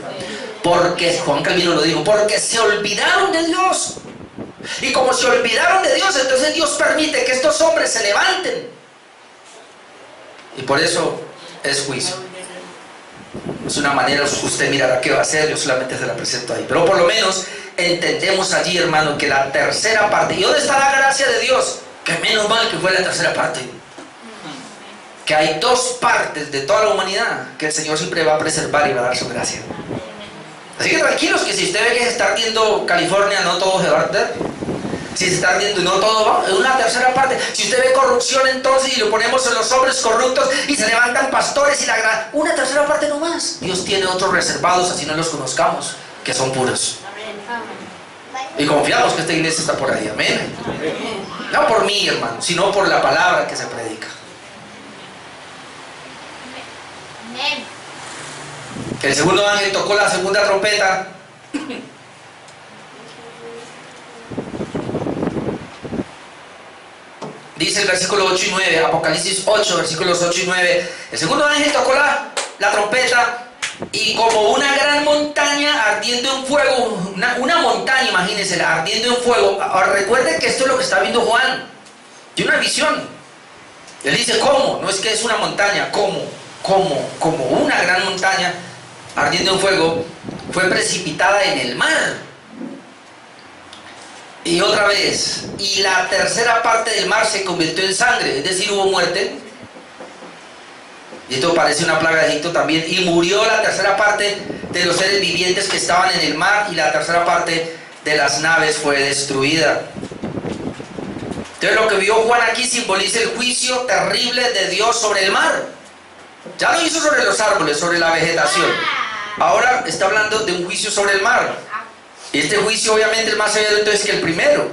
Porque Juan Calvino lo dijo, porque se olvidaron de Dios. Y como se olvidaron de Dios, entonces Dios permite que estos hombres se levanten. Y por eso es juicio. Es una manera, usted mirará qué va a hacer, yo solamente se la presento ahí. Pero por lo menos entendemos allí, hermano, que la tercera parte, ¿y dónde está la gracia de Dios? Que menos mal que fue la tercera parte. Que hay 2 partes de toda la humanidad que el Señor siempre va a preservar y va a dar su gracia. Así que tranquilos, que si usted ve que se está ardiendo California, no todo se va a arder. Si se está ardiendo, no todo va, es una tercera parte. Si usted ve corrupción entonces y lo ponemos en los hombres corruptos y se levantan pastores y la gran... Una tercera parte no más. Dios tiene otros reservados, así no los conozcamos, que son puros. Y confiamos que esta iglesia está por ahí, amén. No por mí, hermano, sino por la palabra que se predica. El segundo ángel tocó la segunda trompeta. Dice el versículo 8 y 9, Apocalipsis 8, versículos 8 y 9. El segundo ángel tocó la trompeta y como una gran montaña ardiendo en fuego, una montaña, imagínense, ardiendo en fuego. Ahora recuerden que esto es lo que está viendo Juan. Tiene una visión. Él dice, ¿cómo? No es que es una montaña, ¿cómo? Como una gran montaña ardiendo en fuego, fue precipitada en el mar. Y otra vez, y la tercera parte del mar se convirtió en sangre, es decir, hubo muerte. Y esto parece una plaga de Egipto también. Y murió la tercera parte de los seres vivientes que estaban en el mar, y la tercera parte de las naves fue destruida. Entonces lo que vio Juan aquí simboliza el juicio terrible de Dios sobre el mar. Ya lo hizo sobre los árboles, sobre la vegetación. Ahora está hablando de un juicio sobre el mar. Y este juicio obviamente es más severo entonces que el primero.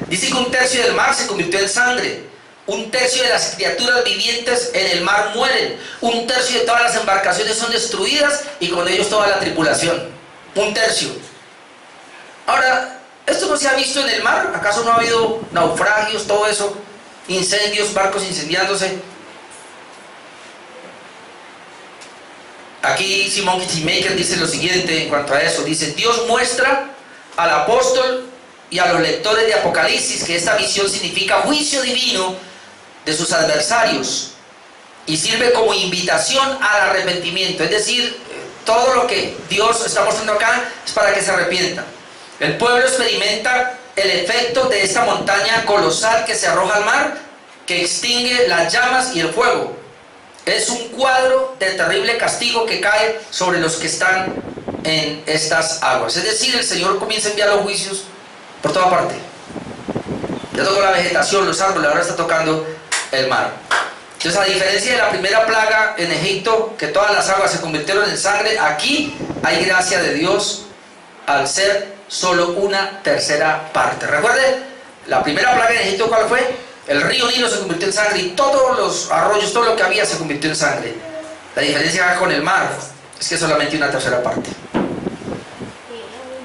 Dice que un tercio del mar se convirtió en sangre. Un tercio de las criaturas vivientes en el mar mueren. Un tercio de todas las embarcaciones son destruidas y con ellos toda la tripulación. Un tercio. Ahora, ¿esto no se ha visto en el mar? ¿Acaso no ha habido naufragios, todo eso? Incendios, barcos incendiándose. Aquí Simon Kitzmaker dice lo siguiente en cuanto a eso. Dice, Dios muestra al apóstol y a los lectores de Apocalipsis que esta visión significa juicio divino de sus adversarios y sirve como invitación al arrepentimiento. Es decir, todo lo que Dios está mostrando acá es para que se arrepientan. El pueblo experimenta el efecto de esta montaña colosal que se arroja al mar, que extingue las llamas y el fuego. Es un cuadro de terrible castigo que cae sobre los que están en estas aguas. Es decir, el Señor comienza a enviar los juicios por toda parte. Ya tocó la vegetación, los árboles, ahora está tocando el mar. Entonces, a diferencia de la primera plaga en Egipto, que todas las aguas se convirtieron en sangre, aquí hay gracia de Dios al ser solo una tercera parte. Recuerden, la primera plaga en Egipto, ¿cuál fue? El río Nilo se convirtió en sangre y todos los arroyos, todo lo que había se convirtió en sangre. La diferencia con el mar es que solamente una tercera parte.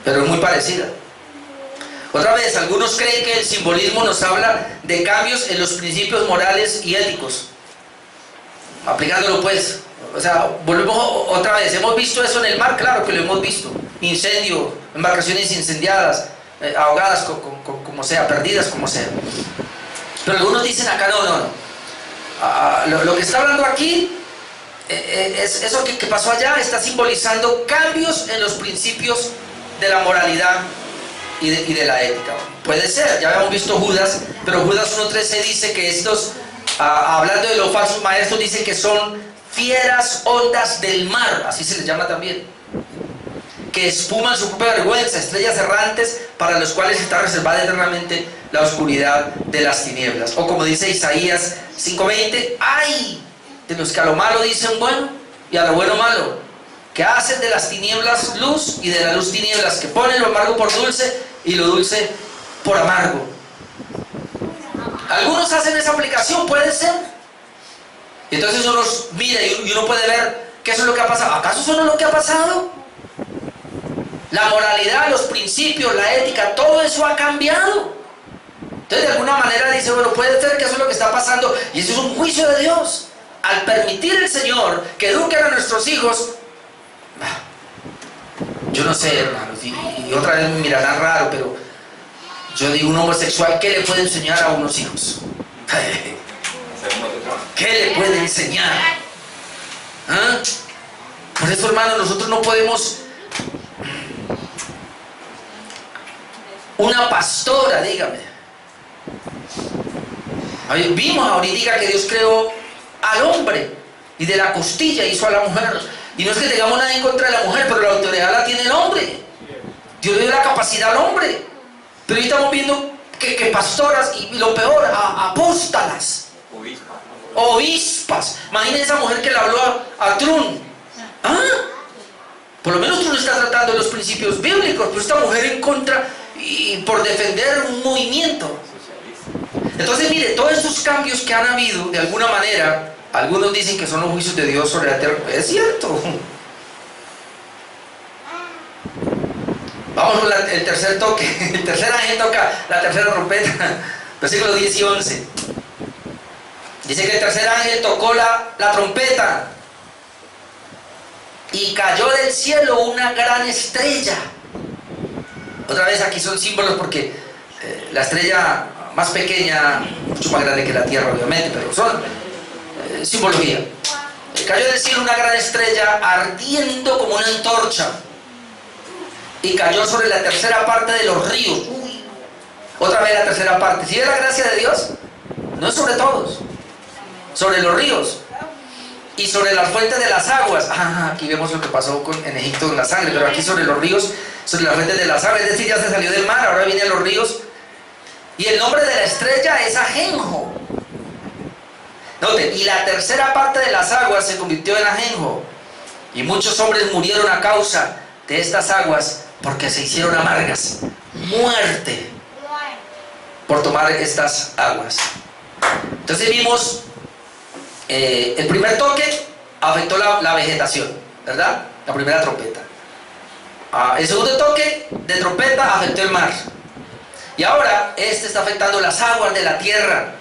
Pero es muy parecida. Otra vez, algunos creen que el simbolismo nos habla de cambios en los principios morales y éticos. Aplicándolo pues, o sea, volvemos otra vez. ¿Hemos visto eso en el mar? Claro que lo hemos visto. Incendio, embarcaciones incendiadas, ahogadas como sea, perdidas como sea. Pero algunos dicen acá, no. Lo que está hablando aquí, es eso que pasó allá, está simbolizando cambios en los principios de la moralidad y de la ética. Puede ser, ya habíamos visto Judas, pero Judas 1.13 dice que estos, hablando de los falsos maestros, dice que son fieras ondas del mar, así se les llama también, que espuman su propia vergüenza, estrellas errantes para los cuales está reservada eternamente la oscuridad de las tinieblas. O como dice Isaías 5:20, ¡ay! De los que a lo malo dicen bueno y a lo bueno malo, que hacen de las tinieblas luz y de la luz tinieblas, que ponen lo amargo por dulce y lo dulce por amargo. Algunos hacen esa aplicación, puede ser. Y entonces uno mira y uno puede ver que eso es lo que ha pasado. ¿Acaso eso no es lo que ha pasado? La moralidad, los principios, la ética, todo eso ha cambiado. Entonces de alguna manera dice, bueno, puede ser que eso es lo que está pasando y eso es un juicio de Dios. Al permitir el Señor que eduquen a nuestros hijos, yo no sé, hermanos, y otra vez me mirarán raro, pero yo digo, un homosexual, ¿qué le puede enseñar a unos hijos? ¿Qué le puede enseñar? ¿Ah? Por eso, hermanos, nosotros no podemos... Una pastora, dígame. Vimos ahorita que Dios creó al hombre y de la costilla hizo a la mujer. Y no es que tengamos nada en contra de la mujer, pero la autoridad la tiene el hombre. Dios le dio la capacidad al hombre. Pero hoy estamos viendo que pastoras, y lo peor, apóstolas, obispas. Imaginen esa mujer que le habló a Trump. Por lo menos Trump está tratando los principios bíblicos, pero esta mujer en contra y por defender un movimiento. Entonces mire, todos estos cambios que han habido, de alguna manera, algunos dicen que son los juicios de Dios sobre la tierra. Es cierto. Vamos con el tercer toque. El tercer ángel toca la tercera trompeta. Versículos 10 y 11. Dice que el tercer ángel tocó la trompeta y cayó del cielo una gran estrella. Otra vez aquí son símbolos porque la estrella más pequeña, mucho más grande que la tierra obviamente, pero son simbología. Cayó del cielo una gran estrella ardiendo como una antorcha y cayó sobre la tercera parte de los ríos. Otra vez la tercera parte. ¿Sí ve la gracia de Dios? No es sobre todos, sobre los ríos y sobre las fuentes de las aguas. Aquí vemos lo que pasó en Egipto con la sangre, pero aquí sobre los ríos, sobre las fuentes de las aguas. Es decir, ya se salió del mar, ahora vienen los ríos. Y el nombre de la estrella es Ajenjo. Noten, y la tercera parte de las aguas se convirtió en Ajenjo. Y muchos hombres murieron a causa de estas aguas porque se hicieron amargas. Muerte por tomar estas aguas. Entonces vimos, el primer toque afectó la vegetación, ¿verdad? La primera trompeta. El segundo toque de trompeta afectó el mar. Y ahora este está afectando las aguas de la tierra,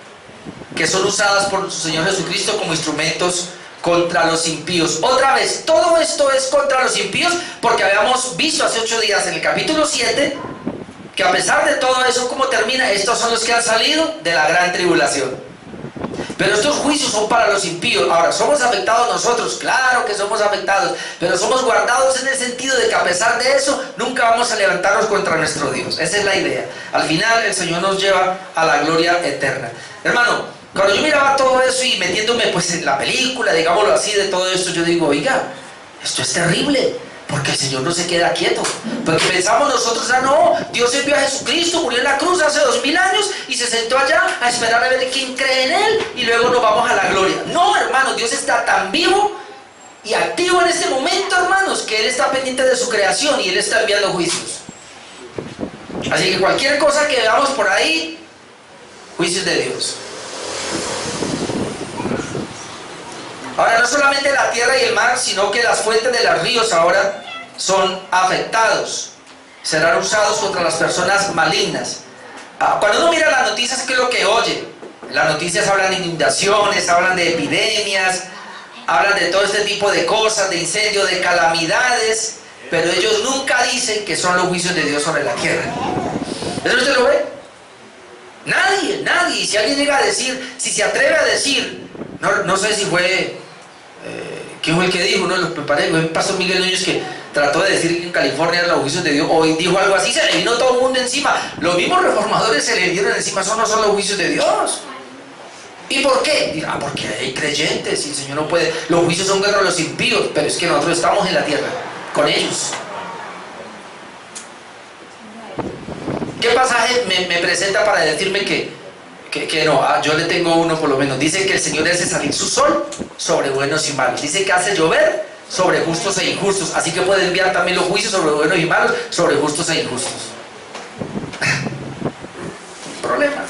que son usadas por su Señor Jesucristo como instrumentos contra los impíos. Otra vez, todo esto es contra los impíos, porque habíamos visto hace 8 días en el capítulo 7 que a pesar de todo eso, ¿cómo termina? Estos son los que han salido de la gran tribulación. Pero estos juicios son para los impíos. Ahora, ¿somos afectados nosotros? Claro que somos afectados, pero somos guardados en el sentido de que a pesar de eso, nunca vamos a levantarnos contra nuestro Dios. Esa es la idea. Al final, el Señor nos lleva a la gloria eterna. Hermano, cuando yo miraba todo eso y metiéndome pues en la película, digámoslo así, de todo esto, yo digo, oiga, esto es terrible. Porque el Señor no se queda quieto. Porque pensamos nosotros, no, Dios envió a Jesucristo, murió en la cruz hace 2000 años y se sentó allá a esperar a ver de quién cree en Él y luego nos vamos a la gloria. No, hermanos, Dios está tan vivo y activo en este momento, hermanos, que Él está pendiente de su creación y Él está enviando juicios. Así que cualquier cosa que veamos por ahí, juicios de Dios. Ahora, no solamente la tierra y el mar, sino que las fuentes de los ríos ahora son afectados. Serán usados contra las personas malignas. Cuando uno mira las noticias, ¿qué es lo que oye? Las noticias hablan de inundaciones, hablan de epidemias, hablan de todo este tipo de cosas, de incendios, de calamidades, pero ellos nunca dicen que son los juicios de Dios sobre la tierra. ¿Eso usted lo ve? Nadie, nadie. Y si alguien llega a decir, si se atreve a decir, no sé si fue... ¿quién fue el que dijo? No, me parece que fue el pastor Miguel Núñez que trató de decir que en California eran los juicios de Dios, o dijo algo así, se le vino todo el mundo encima. Los mismos reformadores se le vinieron encima, esos no son los juicios de Dios. ¿Y por qué? Porque hay creyentes y el Señor no puede. Los juicios son contra los impíos, pero es que nosotros estamos en la tierra con ellos. ¿Qué pasaje me presenta para decirme que no? Yo le tengo uno por lo menos. Dice que el Señor hace salir su sol sobre buenos y malos. Dice que hace llover sobre justos e injustos. Así que puede enviar también los juicios sobre buenos y malos, sobre justos e injustos. Problema.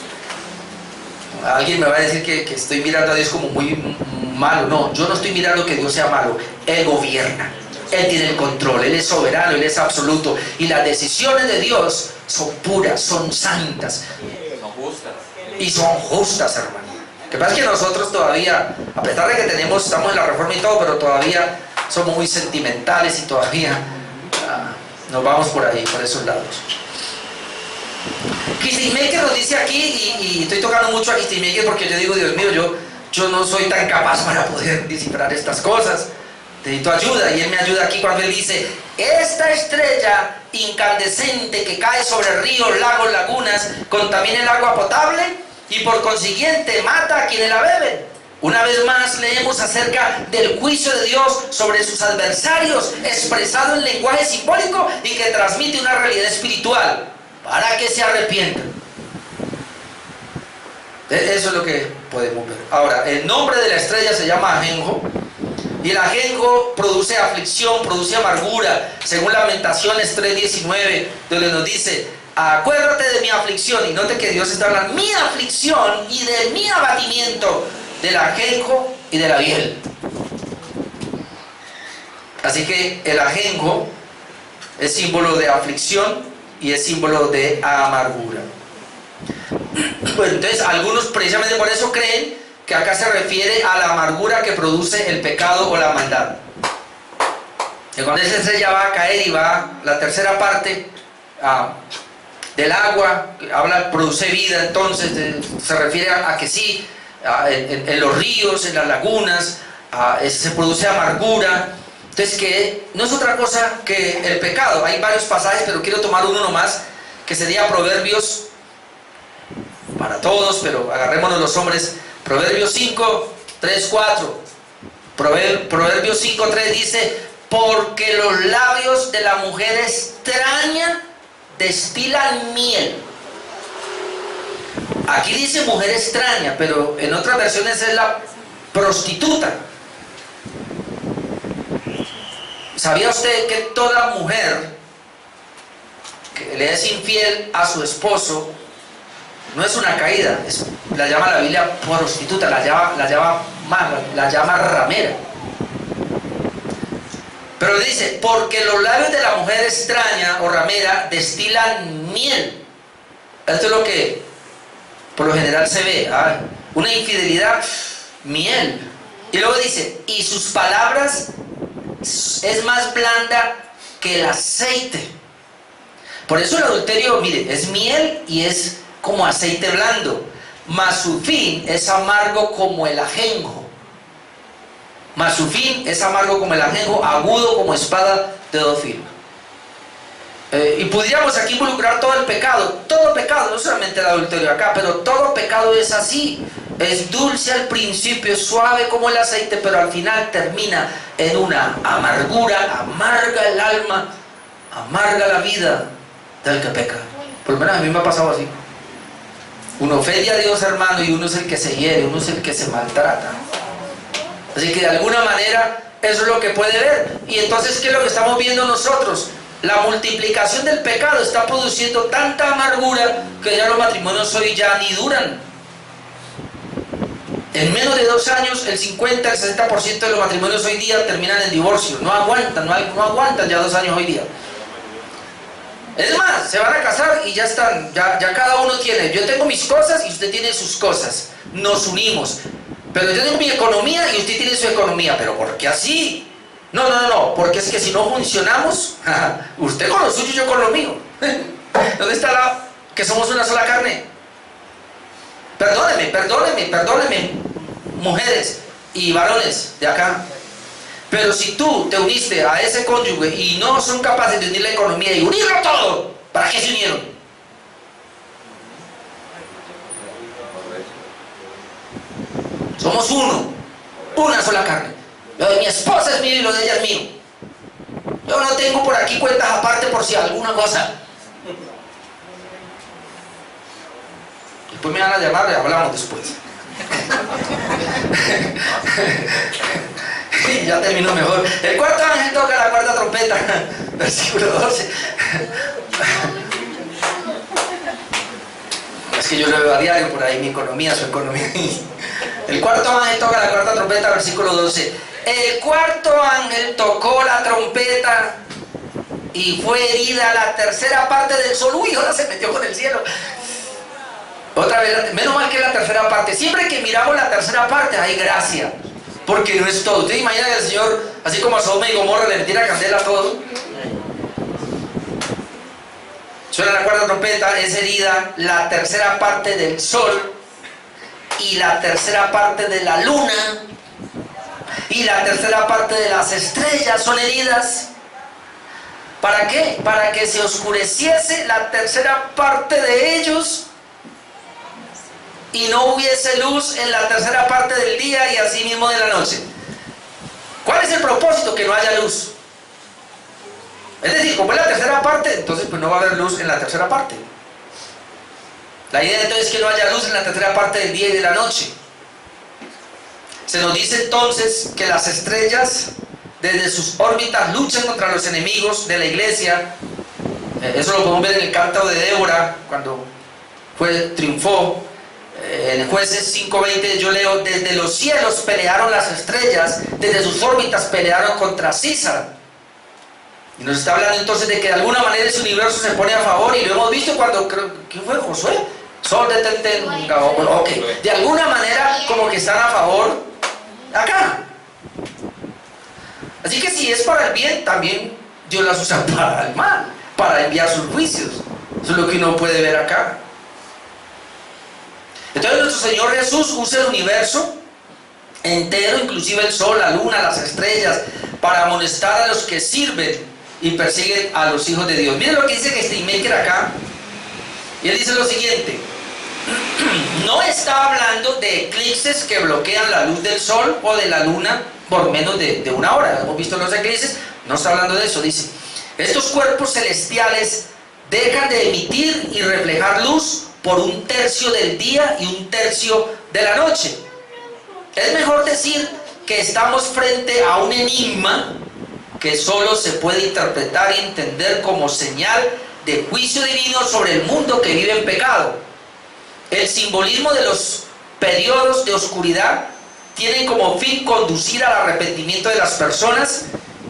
Alguien me va a decir que estoy mirando a Dios como muy malo. No, yo no estoy mirando que Dios sea malo. Él gobierna. Él tiene el control. Él es soberano, Él es absoluto. Y las decisiones de Dios son puras, son santas. Y son justas, hermano. Lo que pasa es que nosotros todavía, a pesar de que estamos en la reforma y todo, pero todavía somos muy sentimentales y todavía nos vamos por ahí, por esos lados. Kistimaker nos dice aquí, y estoy tocando mucho a Kistimaker porque yo digo, Dios mío, yo no soy tan capaz para poder descifrar estas cosas. Necesito ayuda, y él me ayuda aquí cuando él dice: esta estrella incandescente que cae sobre ríos, lagos, lagunas, contamina el agua potable y por consiguiente mata a quienes la beben. Una vez más leemos acerca del juicio de Dios sobre sus adversarios, expresado en lenguaje simbólico y que transmite una realidad espiritual, para que se arrepientan. Eso es lo que podemos ver. Ahora, el nombre de la estrella se llama ajenjo, y el ajenjo produce aflicción, produce amargura, según Lamentaciones 3:19, donde nos dice: acuérdate de mi aflicción. Y note que Dios está hablando: mi aflicción y de mi abatimiento, del ajenjo y de la hiel. Así que el ajenjo es símbolo de aflicción y es símbolo de amargura. Pues entonces algunos precisamente por eso creen que acá se refiere a la amargura que produce el pecado o la maldad. Que cuando esa estrella va a caer y va la tercera parte del agua, produce vida, entonces se refiere a que sí, en los ríos, en las lagunas, se produce amargura. Entonces, que no es otra cosa que el pecado. Hay varios pasajes, pero quiero tomar uno nomás, que sería Proverbios, para todos, pero agarrémonos los hombres. Proverbios 5, 3, 4. Proverbios 5, 3 dice: porque los labios de la mujer extraña destilan miel. Aquí dice mujer extraña, pero en otras versiones es la prostituta. ¿Sabía usted que toda mujer que le es infiel a su esposo no es una caída? La llama la Biblia prostituta, la llama ramera. Pero dice: porque los labios de la mujer extraña o ramera destilan miel. Esto es lo que por lo general se ve, una infidelidad, miel. Y luego dice: y sus palabras es más blanda que el aceite. Por eso el adulterio, mire, es miel y es como aceite blando, mas su fin es amargo como el ajenjo. Mas su fin es amargo como el ajenjo, agudo como espada de dos filos. Y pudiéramos aquí involucrar todo el pecado, no solamente el adulterio acá, pero todo pecado es así. Es dulce al principio, es suave como el aceite, pero al final termina en una amargura, amarga el alma, amarga la vida del que peca. Por lo menos a mí me ha pasado así. Uno ofende a Dios, hermano, y uno es el que se hiere, uno es el que se maltrata. Así que de alguna manera eso es lo que puede ver. Y entonces, ¿qué es lo que estamos viendo nosotros? La multiplicación del pecado está produciendo tanta amargura que ya los matrimonios hoy ya ni duran. En menos de 2 años, el 50, el 60% de los matrimonios hoy día terminan en divorcio. No aguantan, no aguantan ya 2 años hoy día. Es más, se van a casar y ya están, ya cada uno tiene. Yo tengo mis cosas y usted tiene sus cosas. Nos unimos. Pero yo tengo mi economía y usted tiene su economía. ¿Pero por qué así? No, porque es que si no funcionamos, usted con lo suyo y yo con lo mío. ¿Dónde está que somos una sola carne? Perdóneme, mujeres y varones de acá. Pero si tú te uniste a ese cónyuge y no son capaces de unir la economía y unirlo todo, ¿para qué se unieron? Somos uno, una sola carne. Lo de mi esposa es mío y lo de ella es mío. Yo no tengo por aquí cuentas aparte por si alguna cosa. Después me van a llamar y hablamos después. Y ya terminó mejor. El cuarto ángel toca la cuarta trompeta. Versículo 12. Es que yo lo veo a diario por ahí, mi economía, su economía. El cuarto ángel toca la cuarta trompeta, versículo 12. El cuarto ángel tocó la trompeta y fue herida la tercera parte del sol. Uy, ahora se metió con el cielo. Otra vez, menos mal que la tercera parte. Siempre que miramos la tercera parte hay gracia, porque no es todo. ¿Usted imagina que el Señor, así como a Sodoma y Gomorra, le metiera candela a todo? Suena la cuarta trompeta, es herida la tercera parte del sol y la tercera parte de la luna y la tercera parte de las estrellas son heridas. ¿Para qué? Para que se oscureciese la tercera parte de ellos y no hubiese luz en la tercera parte del día y asimismo de la noche. ¿Cuál es el propósito? Que no haya luz. Es decir, como es la tercera parte, entonces pues no va a haber luz en la tercera parte. La idea entonces es que no haya luz en la tercera parte del día y de la noche. Se nos dice entonces que las estrellas desde sus órbitas luchan contra los enemigos de la iglesia. Eso lo podemos ver en el cántaro de Débora, cuando triunfó. En Jueces 5:20 yo leo: desde los cielos pelearon las estrellas, desde sus órbitas pelearon contra Císara. Y nos está hablando entonces de que de alguna manera ese universo se pone a favor, y lo hemos visto cuando, ¿quién fue? ¿Josué? Sol, detente, ok. De alguna manera como que están a favor acá. Así que si es para el bien, también Dios las usa para el mal, para enviar sus juicios. Eso es lo que uno puede ver acá. Entonces nuestro Señor Jesús usa el universo entero, inclusive el sol, la luna, las estrellas, para amonestar a los que sirven y persiguen a los hijos de Dios. Miren lo que dice Steinmaker acá. Y él dice lo siguiente: no está hablando de eclipses que bloquean la luz del sol o de la luna por menos de una hora. Hemos visto los eclipses, no está hablando de eso. Dice: estos cuerpos celestiales dejan de emitir y reflejar luz por un tercio del día y un tercio de la noche. Es mejor decir que estamos frente a un enigma que solo se puede interpretar y entender como señal de juicio divino sobre el mundo que vive en pecado. El simbolismo de los periodos de oscuridad tiene como fin conducir al arrepentimiento de las personas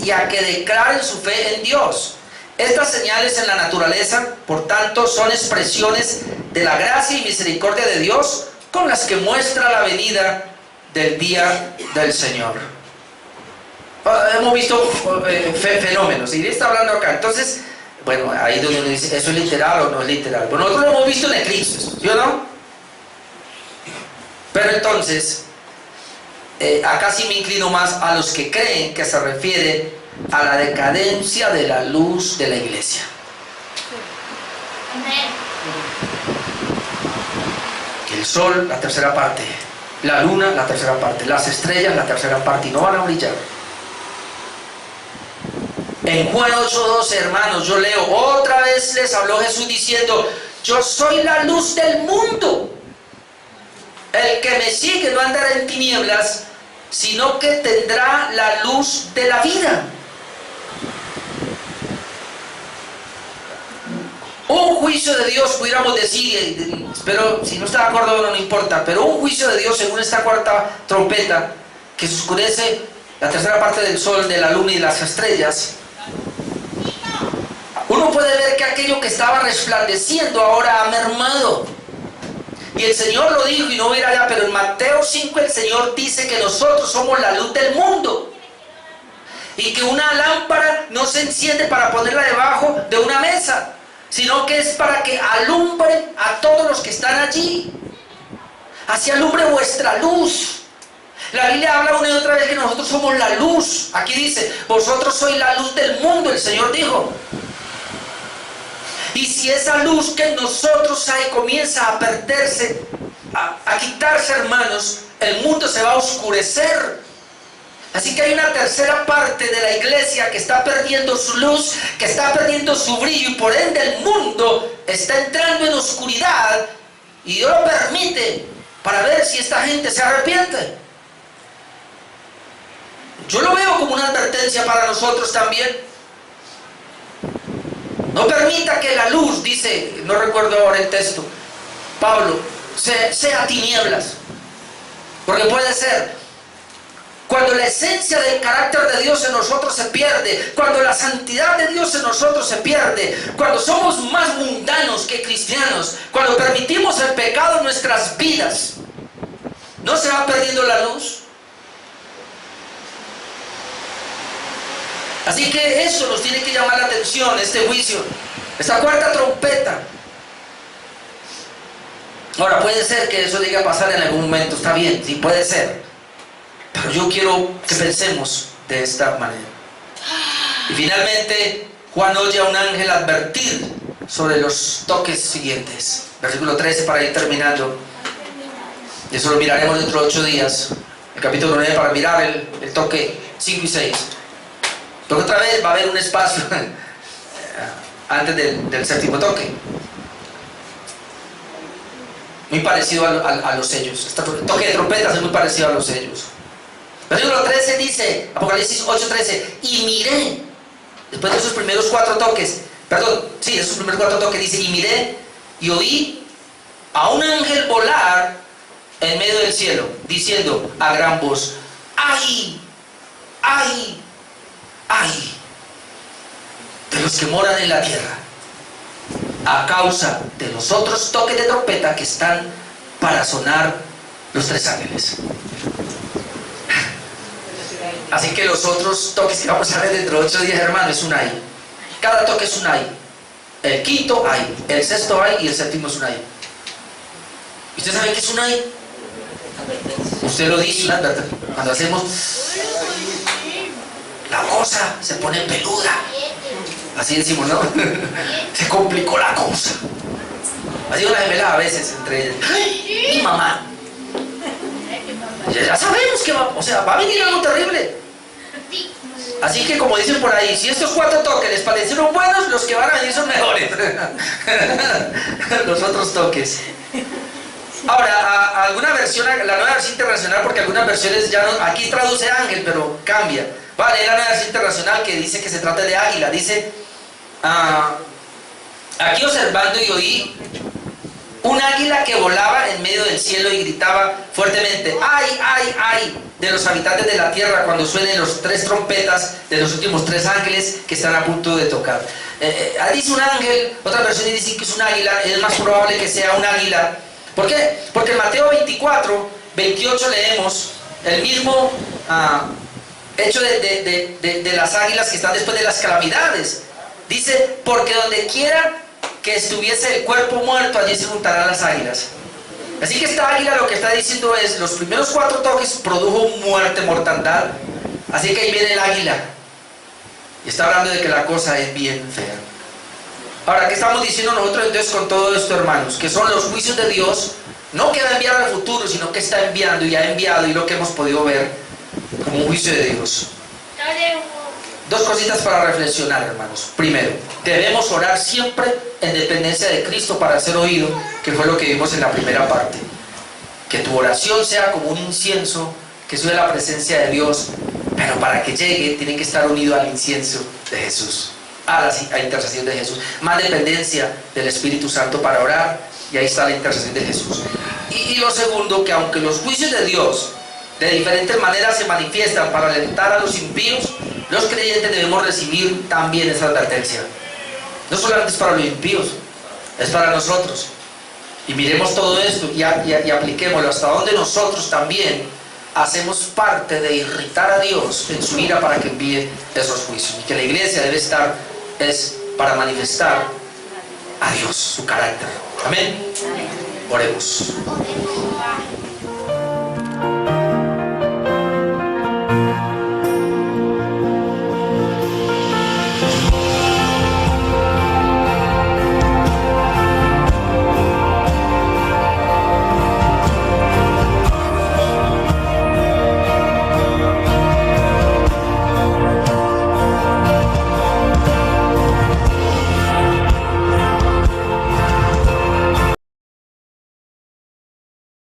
y a que declaren su fe en Dios. Estas señales en la naturaleza, por tanto, son expresiones de la gracia y misericordia de Dios con las que muestra la venida del día del Señor. Hemos visto fenómenos, y está hablando acá. Entonces, bueno, ahí donde uno dice, ¿eso es literal o no es literal? Bueno, nosotros lo hemos visto en eclipses, ¿sí o no? Pero entonces, acá sí me inclino más a los que creen que se refiere a la decadencia de la luz de la iglesia. El sol, la tercera parte; la luna, la tercera parte; las estrellas, la tercera parte, y no van a brillar. En Juan 8:12, hermanos, yo leo: otra vez les habló Jesús diciendo: yo soy la luz del mundo. El que me sigue no andará en tinieblas, sino que tendrá la luz de la vida. Un juicio de Dios, pudiéramos decir, pero si no está de acuerdo no importa, pero un juicio de Dios según esta cuarta trompeta, que se oscurece la tercera parte del sol, de la luna y de las estrellas. Uno puede ver que aquello que estaba resplandeciendo ahora ha mermado. Y el Señor lo dijo, y no voy a ir allá, pero en Mateo 5 el Señor dice que nosotros somos la luz del mundo. Y que una lámpara no se enciende para ponerla debajo de una mesa, sino que es para que alumbre a todos los que están allí. Así alumbre vuestra luz. La Biblia habla una y otra vez que nosotros somos la luz. Aquí dice: vosotros sois la luz del mundo, el Señor dijo. Y si esa luz que en nosotros hay comienza a perderse, a quitarse, hermanos, el mundo se va a oscurecer. Así que hay una tercera parte de la iglesia que está perdiendo su luz, que está perdiendo su brillo, y por ende el mundo está entrando en oscuridad, y Dios lo permite para ver si esta gente se arrepiente. Yo lo veo como una advertencia para nosotros también. No permita que la luz, dice, no recuerdo ahora el texto, Pablo, sea tinieblas. Porque puede ser, cuando la esencia del carácter de Dios en nosotros se pierde, cuando la santidad de Dios en nosotros se pierde, cuando somos más mundanos que cristianos, cuando permitimos el pecado en nuestras vidas, ¿no se va perdiendo la luz? Así que eso nos tiene que llamar la atención, este juicio, esta cuarta trompeta. Ahora, puede ser que eso llegue a pasar en algún momento, está bien, sí puede ser. Pero yo quiero que pensemos de esta manera. Y finalmente, Juan oye a un ángel advertir sobre los toques siguientes. Versículo 13 para ir terminando. Eso lo miraremos dentro de 8 días. El capítulo 9 para mirar el toque 5 y 6. Porque otra vez va a haber un espacio antes del séptimo toque. Muy parecido a los sellos. El toque de trompetas es muy parecido a los sellos. Versículo 13 dice, Apocalipsis 8:13, y miré, después de esos primeros 4 toques, de esos primeros 4 toques dice, y miré y oí a un ángel volar en medio del cielo, diciendo a gran voz, ¡ay! ¡Ay! ¡Ay! De los que moran en la tierra, a causa de los otros toques de trompeta que están para sonar los 3 ángeles. Así que los otros toques que vamos a ver dentro de 8 días, hermano, es un ay. Cada toque es un ay. El quinto ay, el sexto ay y el séptimo es un ay. ¿Usted sabe qué es un ay? Usted lo dice, ¿verdad? Cuando hacemos, la cosa se pone peluda. Así decimos, ¿no? Se complicó la cosa. Así una gemela a veces entre ellas. Mi mamá. Ya sabemos que va a venir algo terrible. Así que como dicen por ahí, si estos 4 toques les parecieron buenos, los que van a venir son mejores. Los otros toques. Ahora, alguna versión, la nueva versión internacional, porque algunas versiones ya no, aquí traduce ángel, pero cambia. Vale, la nueva versión internacional que dice que se trata de águila. Dice, aquí observando y oí un águila que volaba en medio del cielo y gritaba fuertemente, ¡ay, ay, ay! De los habitantes de la tierra cuando suenen los 3 trompetas de los últimos 3 ángeles que están a punto de tocar. Dice un ángel, otras versiones dicen que es un águila, es más probable que sea un águila. ¿Por qué? Porque en Mateo 24, 28 leemos el mismo hecho de las águilas que están después de las calamidades. Dice, porque donde quiera que estuviese el cuerpo muerto, allí se juntarán las águilas. Así que esta águila lo que está diciendo es, los primeros 4 toques produjo muerte, mortandad. Así que ahí viene el águila. Y está hablando de que la cosa es bien fea. Ahora, ¿qué estamos diciendo nosotros entonces con todo esto, hermanos? Que son los juicios de Dios, no que va a enviar al futuro, sino que está enviando y ha enviado, y lo que hemos podido ver como un juicio de Dios. 2 cositas para reflexionar, hermanos. Primero, debemos orar siempre en dependencia de Cristo para ser oído, que fue lo que vimos en la primera parte. Que tu oración sea como un incienso que sube a la presencia de Dios, pero para que llegue tiene que estar unido al incienso de Jesús, a la intercesión de Jesús. Más dependencia del Espíritu Santo para orar, y ahí está la intercesión de Jesús. Y lo segundo, que aunque los juicios de Dios de diferentes maneras se manifiestan para alentar a los impíos, los creyentes debemos recibir también esa advertencia. No solamente es para los impíos, es para nosotros. Y miremos todo esto y apliquémoslo hasta donde nosotros también hacemos parte de irritar a Dios en su ira para que envíe esos juicios. Y que la iglesia debe estar es para manifestar a Dios, su carácter. Amén. Oremos.